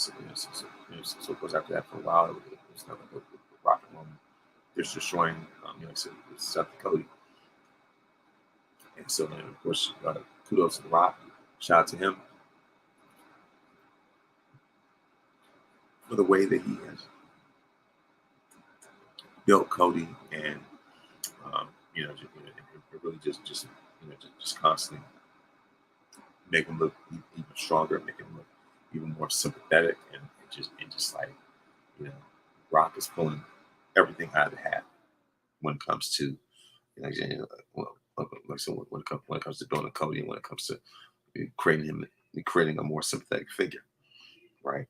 so of course after that for a while it was nothing but Rock and Roman just destroying Seth and Cody. And so then of course kudos to The Rock, shout out to him for the way that he has built Cody, and really just constantly make him look even stronger, make him look even more sympathetic, and just like Rock is pulling everything out of the hat when it comes to when it comes to building Cody, and when it comes to creating a more sympathetic figure, right?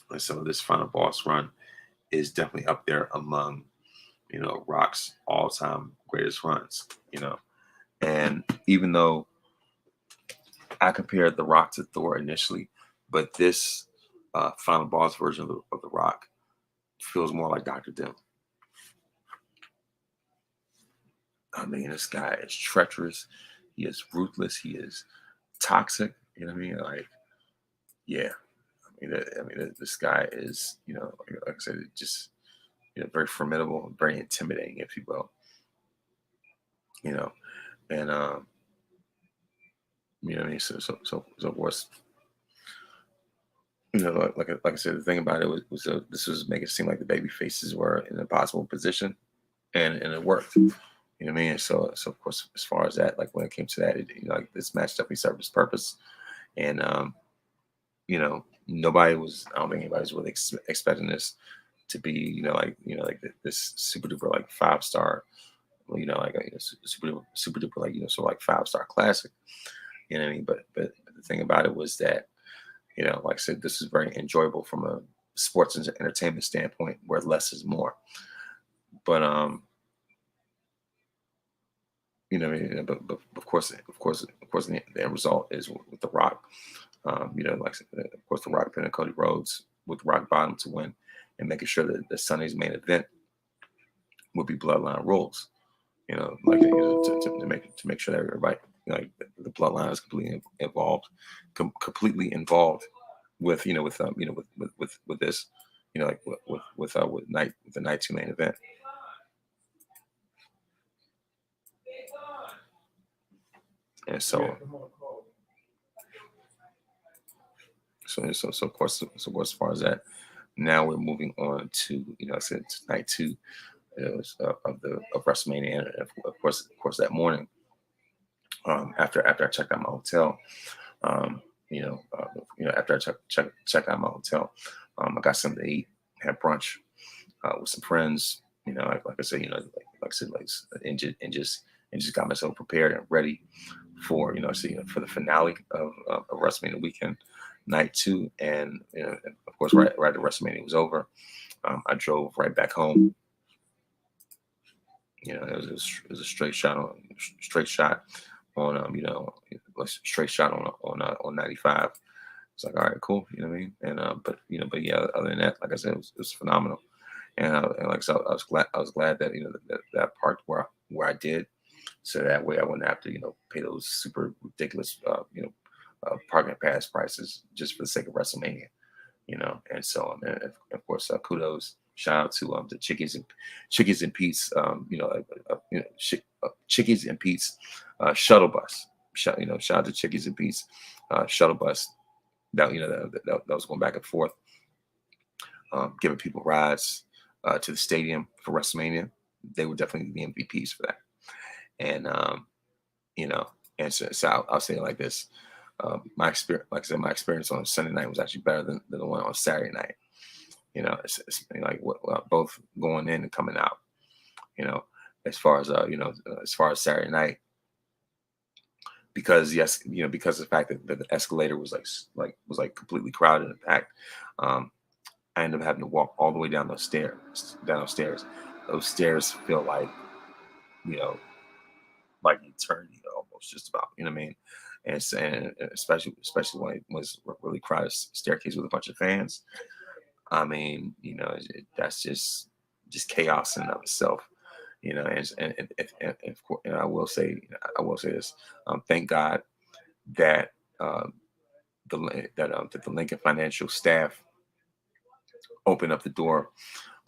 And so this final boss run is definitely up there among Rock's all-time greatest runs, and even though I compared The Rock to Thor initially, but this final boss version of the Rock feels more like Dr. Doom. I mean, this guy is treacherous. He is ruthless. He is toxic. You know what I mean? Like, yeah. This guy is, like I said, just very formidable, very intimidating, if you will. And so of course, like I said, the thing about it was this was making it seem like the baby faces were in an impossible position, and it worked. You know what I mean? So of course, as far as that, like when it came to that, like this match definitely served its purpose, and nobody was. I don't think anybody was really expecting this to be, like this super duper like 5-star, super duper like sort of like 5-star classic. You know what I mean? But the thing about it was that, like I said, this is very enjoyable from a sports and entertainment standpoint, where less is more. But you know, what I mean, but of course, the end result is with The Rock. You know, like of course, The Rock pinning Cody Rhodes with Rock Bottom to win, and making sure that the Sunday's main event would be Bloodline rules. You know, like to make sure that everybody, like the Bloodline is completely involved with with this, you know, like with the night two main event. And so of course, as far as that, now we're moving on to, you know, I said night two of WrestleMania, and of course that morning, after I checked out my hotel, um, after I checked out my hotel, I got something to eat, had brunch with some friends, you know, like I said, you know, like I said, like and just got myself prepared and ready for, for the finale of WrestleMania weekend, night two, and you know, of course, right after WrestleMania was over, I drove right back home. You know, it was a straight shot on straight shot on 95. It's like, all right, cool, you know what I mean? And but yeah, other than that, like I said, it was phenomenal. And like so, I was glad that, you know, that parked where I did, so that way I wouldn't have to, you know, pay those super ridiculous parking pass prices just for the sake of WrestleMania, you know. And so, and of course, kudos, shout out to the Chickies and Pete's, Chickies and Pete's shuttle bus. Shout out to Chickies and Pete's shuttle bus that, you know, that was going back and forth, giving people rides to the stadium for WrestleMania. They were definitely the MVPs for that. And you know, and so I'll say it like this: my experience, like I said, my experience on Sunday night was actually better than the one on Saturday night. You know, it's like both going in and coming out. You know, as far as as far as Saturday night, because yes, you know, because of the fact that the escalator was like completely crowded and packed. I ended up having to walk all the way down those stairs. Those stairs feel like, you know, like eternity almost, just about, you know what I mean? And especially when it was a really crowded staircase with a bunch of fans. I mean, you know, that's just chaos in and of itself, you know. And of course, and I will say this: thank God that that the Lincoln Financial staff opened up the door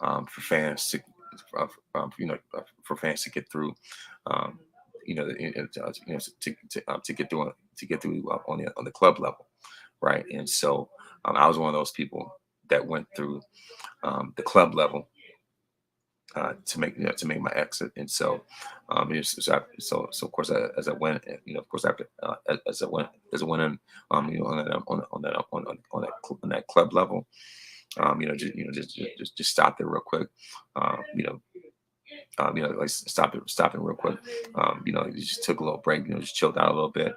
for fans to, for fans to get through. Um, to get through on the club level, right? And so I was one of those people that went through the club level to make my exit. And so so of course, as I went, you know, of course, after as I went in, on that club level, just stop there real quick, like stopping real quick. You just took a little break, just chilled out a little bit,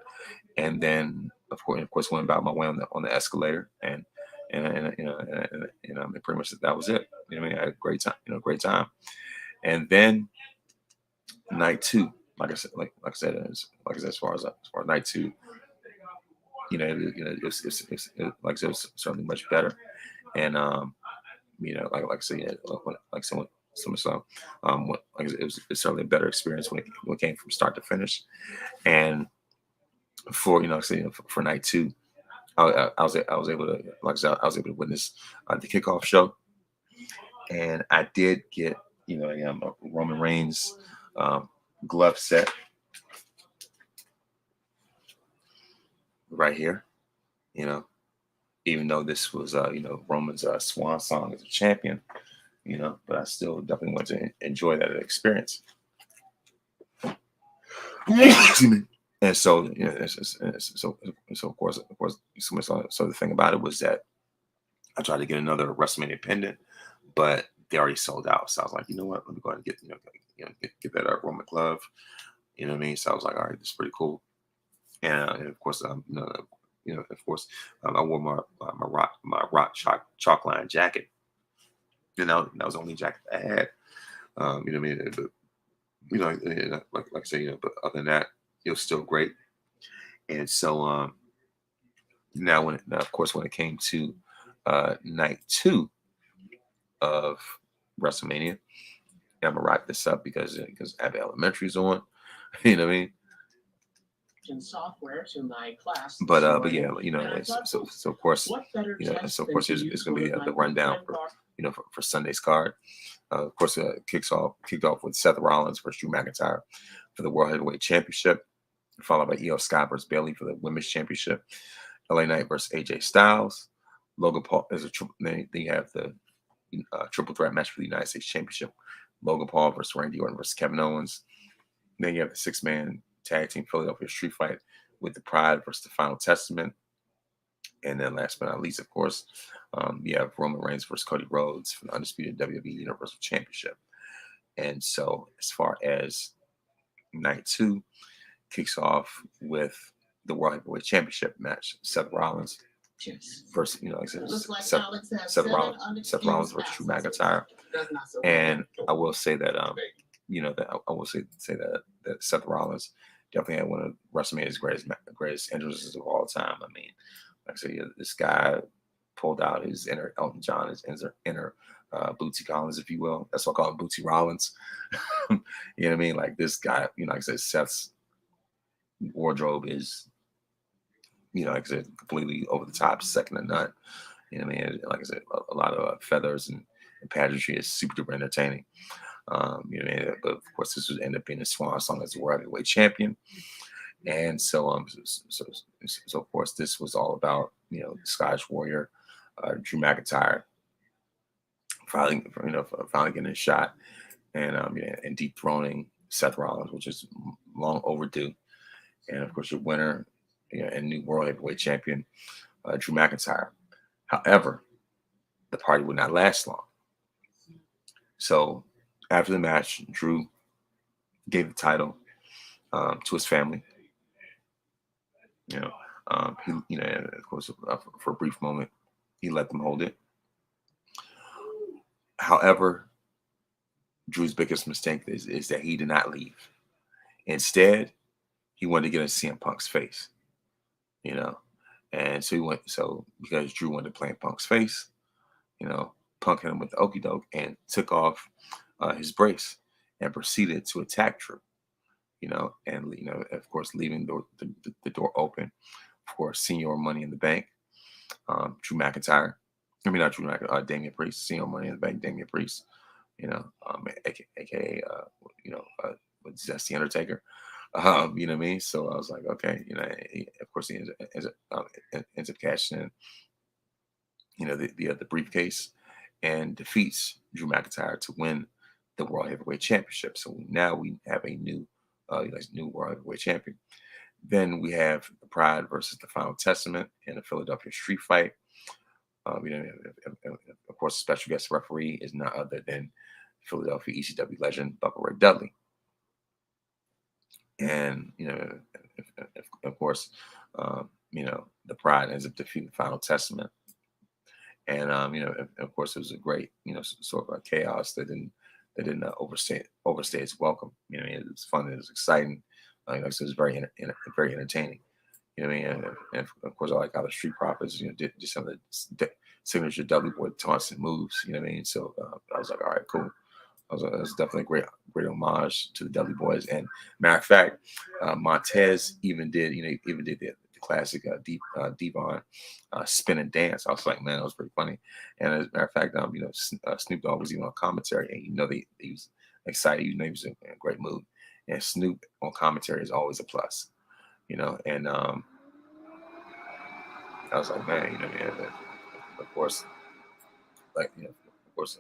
and then of course went about my way on the escalator, and pretty much that was it. You know what I mean? I had a great time. And then night two, like I said, as far as night two, like I said, it was certainly much better. And like I said, like someone saw, it's certainly a better experience when it came from start to finish. And for for night two, I was able to, like I said, I was able to witness the kickoff show, and I did get a Roman Reigns glove set right here. Even though this was Roman's swan song as a champion, but I still definitely want to enjoy that experience. And so, so of course, so the thing about it was that I tried to get another WrestleMania pendant, but they already sold out. So I was like, you know what? Let me go ahead and get that Roman glove. You know what I mean? So I was like, all right, this is pretty cool. And of course, I wore my rock chalk line jacket. That was the only jacket I had. like I say, but other than that, it was still great. And so now, of course, when it came to night 2 of WrestleMania, I'm gonna wrap this up because Abbott Elementary's on. You know what I mean? In software to my class. But yeah, so of course, so of course, it's gonna be the rundown for Sunday's card. Of course, kicked off with Seth Rollins versus Drew McIntyre for the World Heavyweight Championship, followed by Io Sky versus Bayley for the Women's Championship. LA Knight versus AJ Styles. Logan Paul is a triple. Then you have the triple threat match for the United States Championship. Logan Paul versus Randy Orton versus Kevin Owens. Then you have the 6-man tag team Philadelphia Street Fight with the Pride versus the Final Testament. And then last but not least, of course, you have Roman Reigns versus Cody Rhodes for the undisputed WWE Universal Championship. And so as far as night 2 kicks off with the World Heavyweight Championship match, Seth Rollins versus, like I said, Seth Rollins versus Drew McIntyre. And I will say that, that Seth Rollins definitely had one of WrestleMania's greatest entrances of all time. I mean, like I said, this guy pulled out his inner Elton John, his inner Bootsy Collins, if you will. That's why I call him Bootsy Rollins. You know what I mean? Like this guy, like I said, Seth's wardrobe is, like I said, completely over the top, second to none. You know what I mean? Like I said, a lot of feathers and pageantry is super duper entertaining. But of course, this would end up being a swan song as a World Heavyweight Champion. And so of course, this was all about, the Scottish Warrior, Drew McIntyre, finally getting a shot and dethroning Seth Rollins, which is long overdue. And of course, your winner, and new World Heavyweight Champion, Drew McIntyre. However, the party would not last long. So after the match, Drew gave the title to his family. He, of course, for a brief moment, he let them hold it. However, Drew's biggest mistake is that he did not leave. Instead, he wanted to get in CM Punk's face, and so because Drew wanted to play in Punk's face, Punk hit him with the okie doke and took off his brace and proceeded to attack Drew, and of course, leaving the door open for Senior Money in the Bank, Drew McIntyre. I mean, not Drew McIntyre, Damian Priest, Senior Money in the Bank, Damian Priest, aka that's the Undertaker. You know what I mean? So I was like, okay, of course, he ends up cashing in, the briefcase and defeats Drew McIntyre to win the World Heavyweight Championship. So now we have a new World Heavyweight Champion. Then we have the Pride versus the Final Testament in a Philadelphia Street Fight. Of course, the special guest referee is none other than Philadelphia ECW legend Bubba Ray Dudley. And of course, the Pride ends up defeating the Final Testament. And of course, it was a great, sort of a chaos that didn't overstay its welcome. It was fun, it was exciting. So it was very entertaining. And of course, I like how the Street Profits, did some of the signature Dudley Boy taunts and moves. So I was like, all right, cool. It was definitely a great homage to the Dudley Boys. And matter of fact, Montez even did the classic Devon spin and dance. I was like, man, that was pretty funny. And as a matter of fact, Snoop Dogg was even on commentary, and he was excited. He was in a great mood. And Snoop on commentary is always a plus, And I was like, man, of course,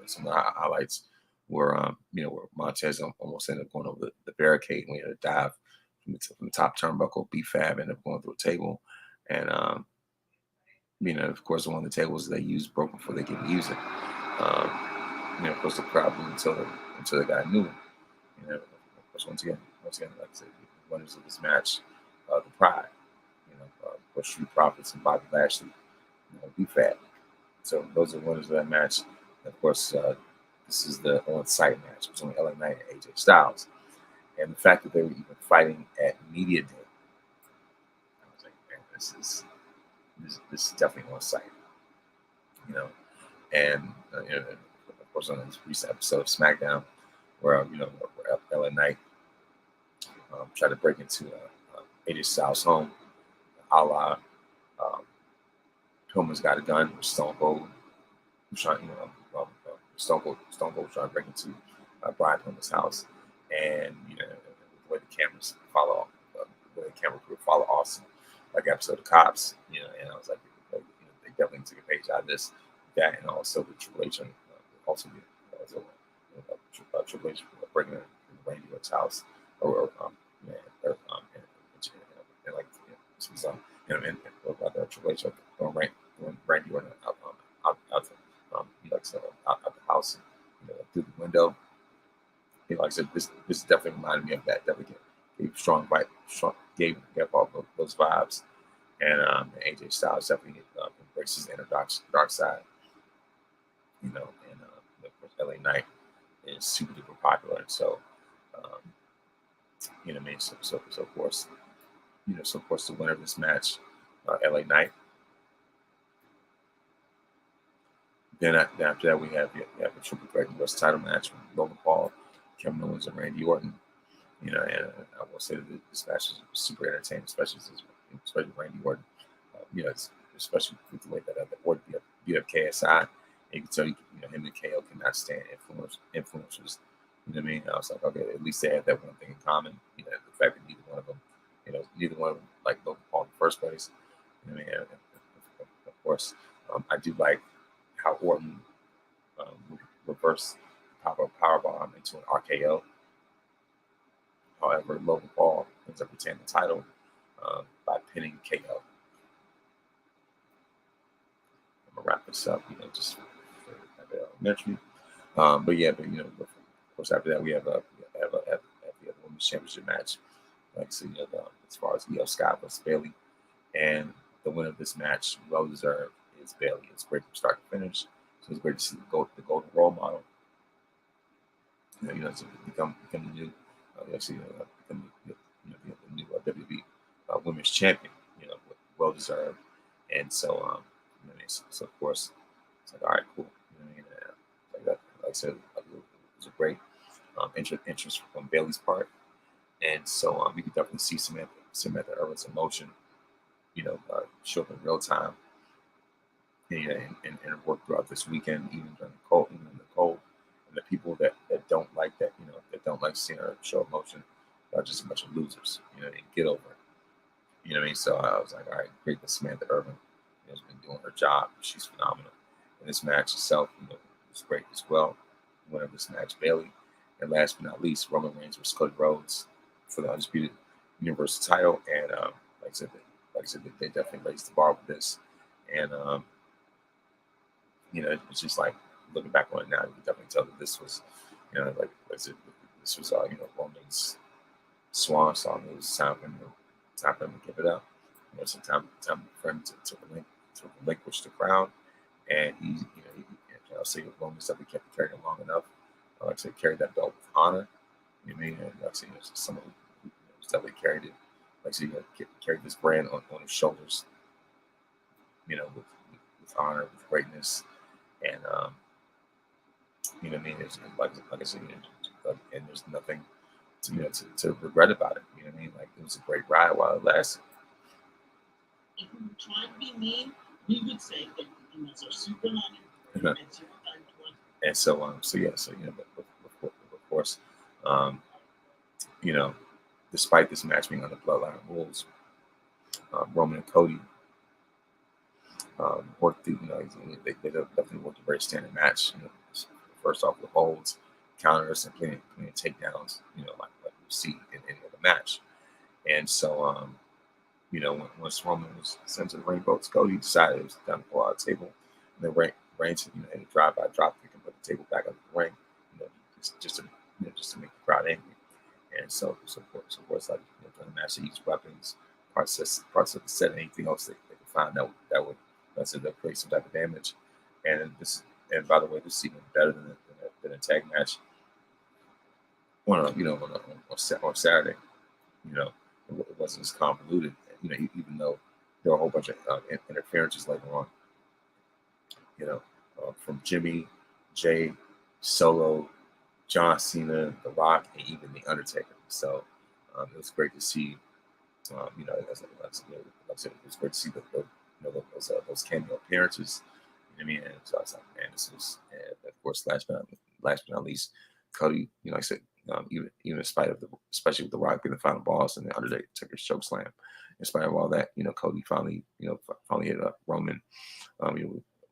some of the highlights where where Montez almost ended up going over the barricade when he had a dive from the top turnbuckle. B-Fab ended up going through a table, and of course, one of the tables they used broke before they could use it. Of course, the crowd until the guy knew him. Of course, once again, like I said, the winners of this match, the Pride, of course, Street Profits and Bobby Lashley, B-Fab. So those are the winners of that match. And of course, this is the on-site match between LA Knight and AJ Styles. And the fact that they were even fighting at media day, I was like, man, this is definitely on site, you know. And of course, on this recent episode of SmackDown, where where LA Knight tried to break into AJ Styles' home, a la Pillman's got a gun, with Stone Cold was trying, Stone Cold was trying to break into Brian Pillman's house, and the way the cameras follow, the way the camera crew follow Austin, like episode of Cops, and I was like, they definitely took a page out of this, that, and also the Triple H, and also Triple H breaking into Randy Orton's house, and like this was about the Triple H when Randy Orton out the house, through the window. Like I said, this definitely reminded me of that. Definitely gave all those vibes, and AJ Styles definitely embraces the inner dark side, and of course, LA Knight is super duper popular, and so what I mean. So of course, the winner of this match, LA Knight. Then after that, we have a triple threat US title match with Logan Paul, Kevin Owens, and Randy Orton. And I will say that this match is super entertaining, especially Randy Orton. Especially with the way that Orton beat up KSI. And you can tell him and KO cannot stand influencers. You know what I mean? I was like, okay, at least they have that one thing in common. The fact that neither one of them like Logan Paul in the first place. You know what I mean? And of course, I do like how Orton reversed powerbomb into an RKO. However, Logan Paul ends up retaining the title by pinning KO. I'm gonna wrap this up, just for elementary. Of course, after that we have a women's championship match. Like so, as far as Io Scott versus Bayley, and the winner of this match, well deserved, is Bayley. It's great from start to finish. So it's great to see the golden role model. To become the new, become the new WWE women's champion. Well deserved. And so, so of course, it's like, all right, cool. Like I said, it was a great interest from Bayley's part, and so you can definitely see Samantha Irvin's emotion, show up in real time, and work throughout this weekend, even during the cold, and the people that don't like that, that don't like seeing her show emotion, are just a bunch of losers, and get over it. You know what I mean? So I was like, all right, great that Samantha Irvin has been doing her job. She's phenomenal. And this match itself, was great as well. The winner of this match, Bayley. And last but not least, Roman Reigns versus Cody Rhodes for the undisputed Universal title. And like I said, they definitely raised the bar with this. And it's just like looking back on it now, you can definitely tell that this was, like I said, this was Roman's swan song. It was time for him to give it up. It's time for him to relinquish the crown, and I'll say Roman's definitely kept carrying it long enough. Like I said, carried that belt with honor. You know what I mean? And like I said, someone who definitely carried it. Like I said, carried this brand on his shoulders. With honor, with greatness, and what I mean? It's like I said, and there's nothing to regret about it. You know what I mean? Like, it was a great ride while it lasted. If we were trying to be mean, we would say that humans are super lucky and zero time to one. And so, but of course, despite this match being on the Bloodline rules, Roman and Cody worked through. They definitely worked a very standard match. First off with holds, counters, and plenty of takedowns. Like we see in any other match. And so, once Roman was sent to the ring, Cody decided it was time to pull out a table, and then Reigns, in a drive-by drop kick and put the table back up the ring, just to make the crowd angry. And so of course, like during the match, they used weapons, parts of the set, anything else they could find that would create some type of damage. And by the way, this is even better than a tag match. on Saturday. It wasn't as convoluted. Even though there were a whole bunch of interferences later on. From Jimmy, Jay, Solo, John Cena, The Rock, and even The Undertaker. So it was great to see. Like I said, it was great to see those cameo appearances. You know what I mean? And so I was like, man, this was, and of course, last but not least, Cody. Like I said, even in spite of especially with The Rock being the final boss and the Undertaker's choke slam, in spite of all that, Cody finally hit up Roman,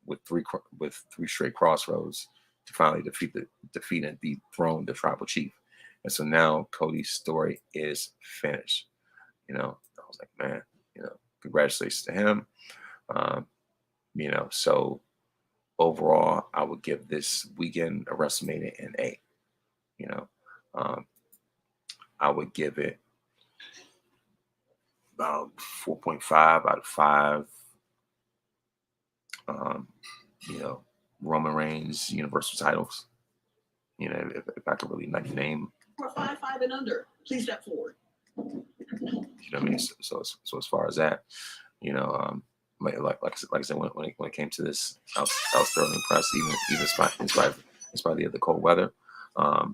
with three straight crossroads to finally defeat and dethrone the tribal chief. And so now Cody's story is finished. I was like, man, congratulations to him. So overall, I would give this weekend a WrestleMania an A. I would give it about 4.5 out of 5. Roman Reigns Universal titles. If I could really name. For 5 and under, please step forward. What I mean? So as far as that, like I said, when it came to this, I was thoroughly impressed, even in spite of the cold weather.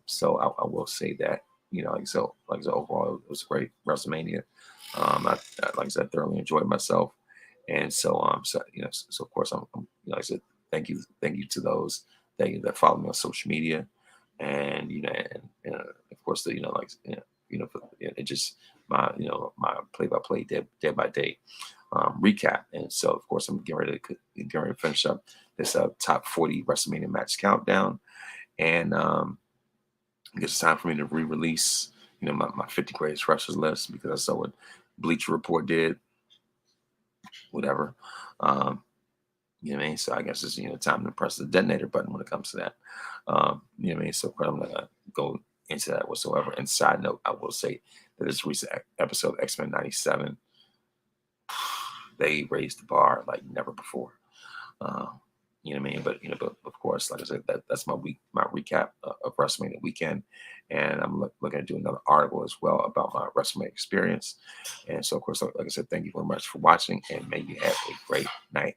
So I will say that, like I said, overall it was a great WrestleMania. I like I said, thoroughly enjoyed myself, and so of course I'm like I said, thank you to those that follow me on social media, and of course it just my play-by-play day by day recap. And so of course I'm getting ready to finish up this top 40 WrestleMania match countdown, and it's time for me to re-release my 50 greatest wrestlers list, because I saw what Bleacher Report did, whatever. You know what I mean? So I guess it's time to press the detonator button when it comes to that. You know what I mean? So I'm not gonna go into that whatsoever. And side note, I will say that this recent episode of X-Men 97, they raised the bar like never before. You know what I mean? But of course, like I said, that's my recap of WrestleMania weekend, and I'm looking to do another article as well about my WrestleMania experience. And so, of course, like I said, thank you very much for watching, and may you have a great night.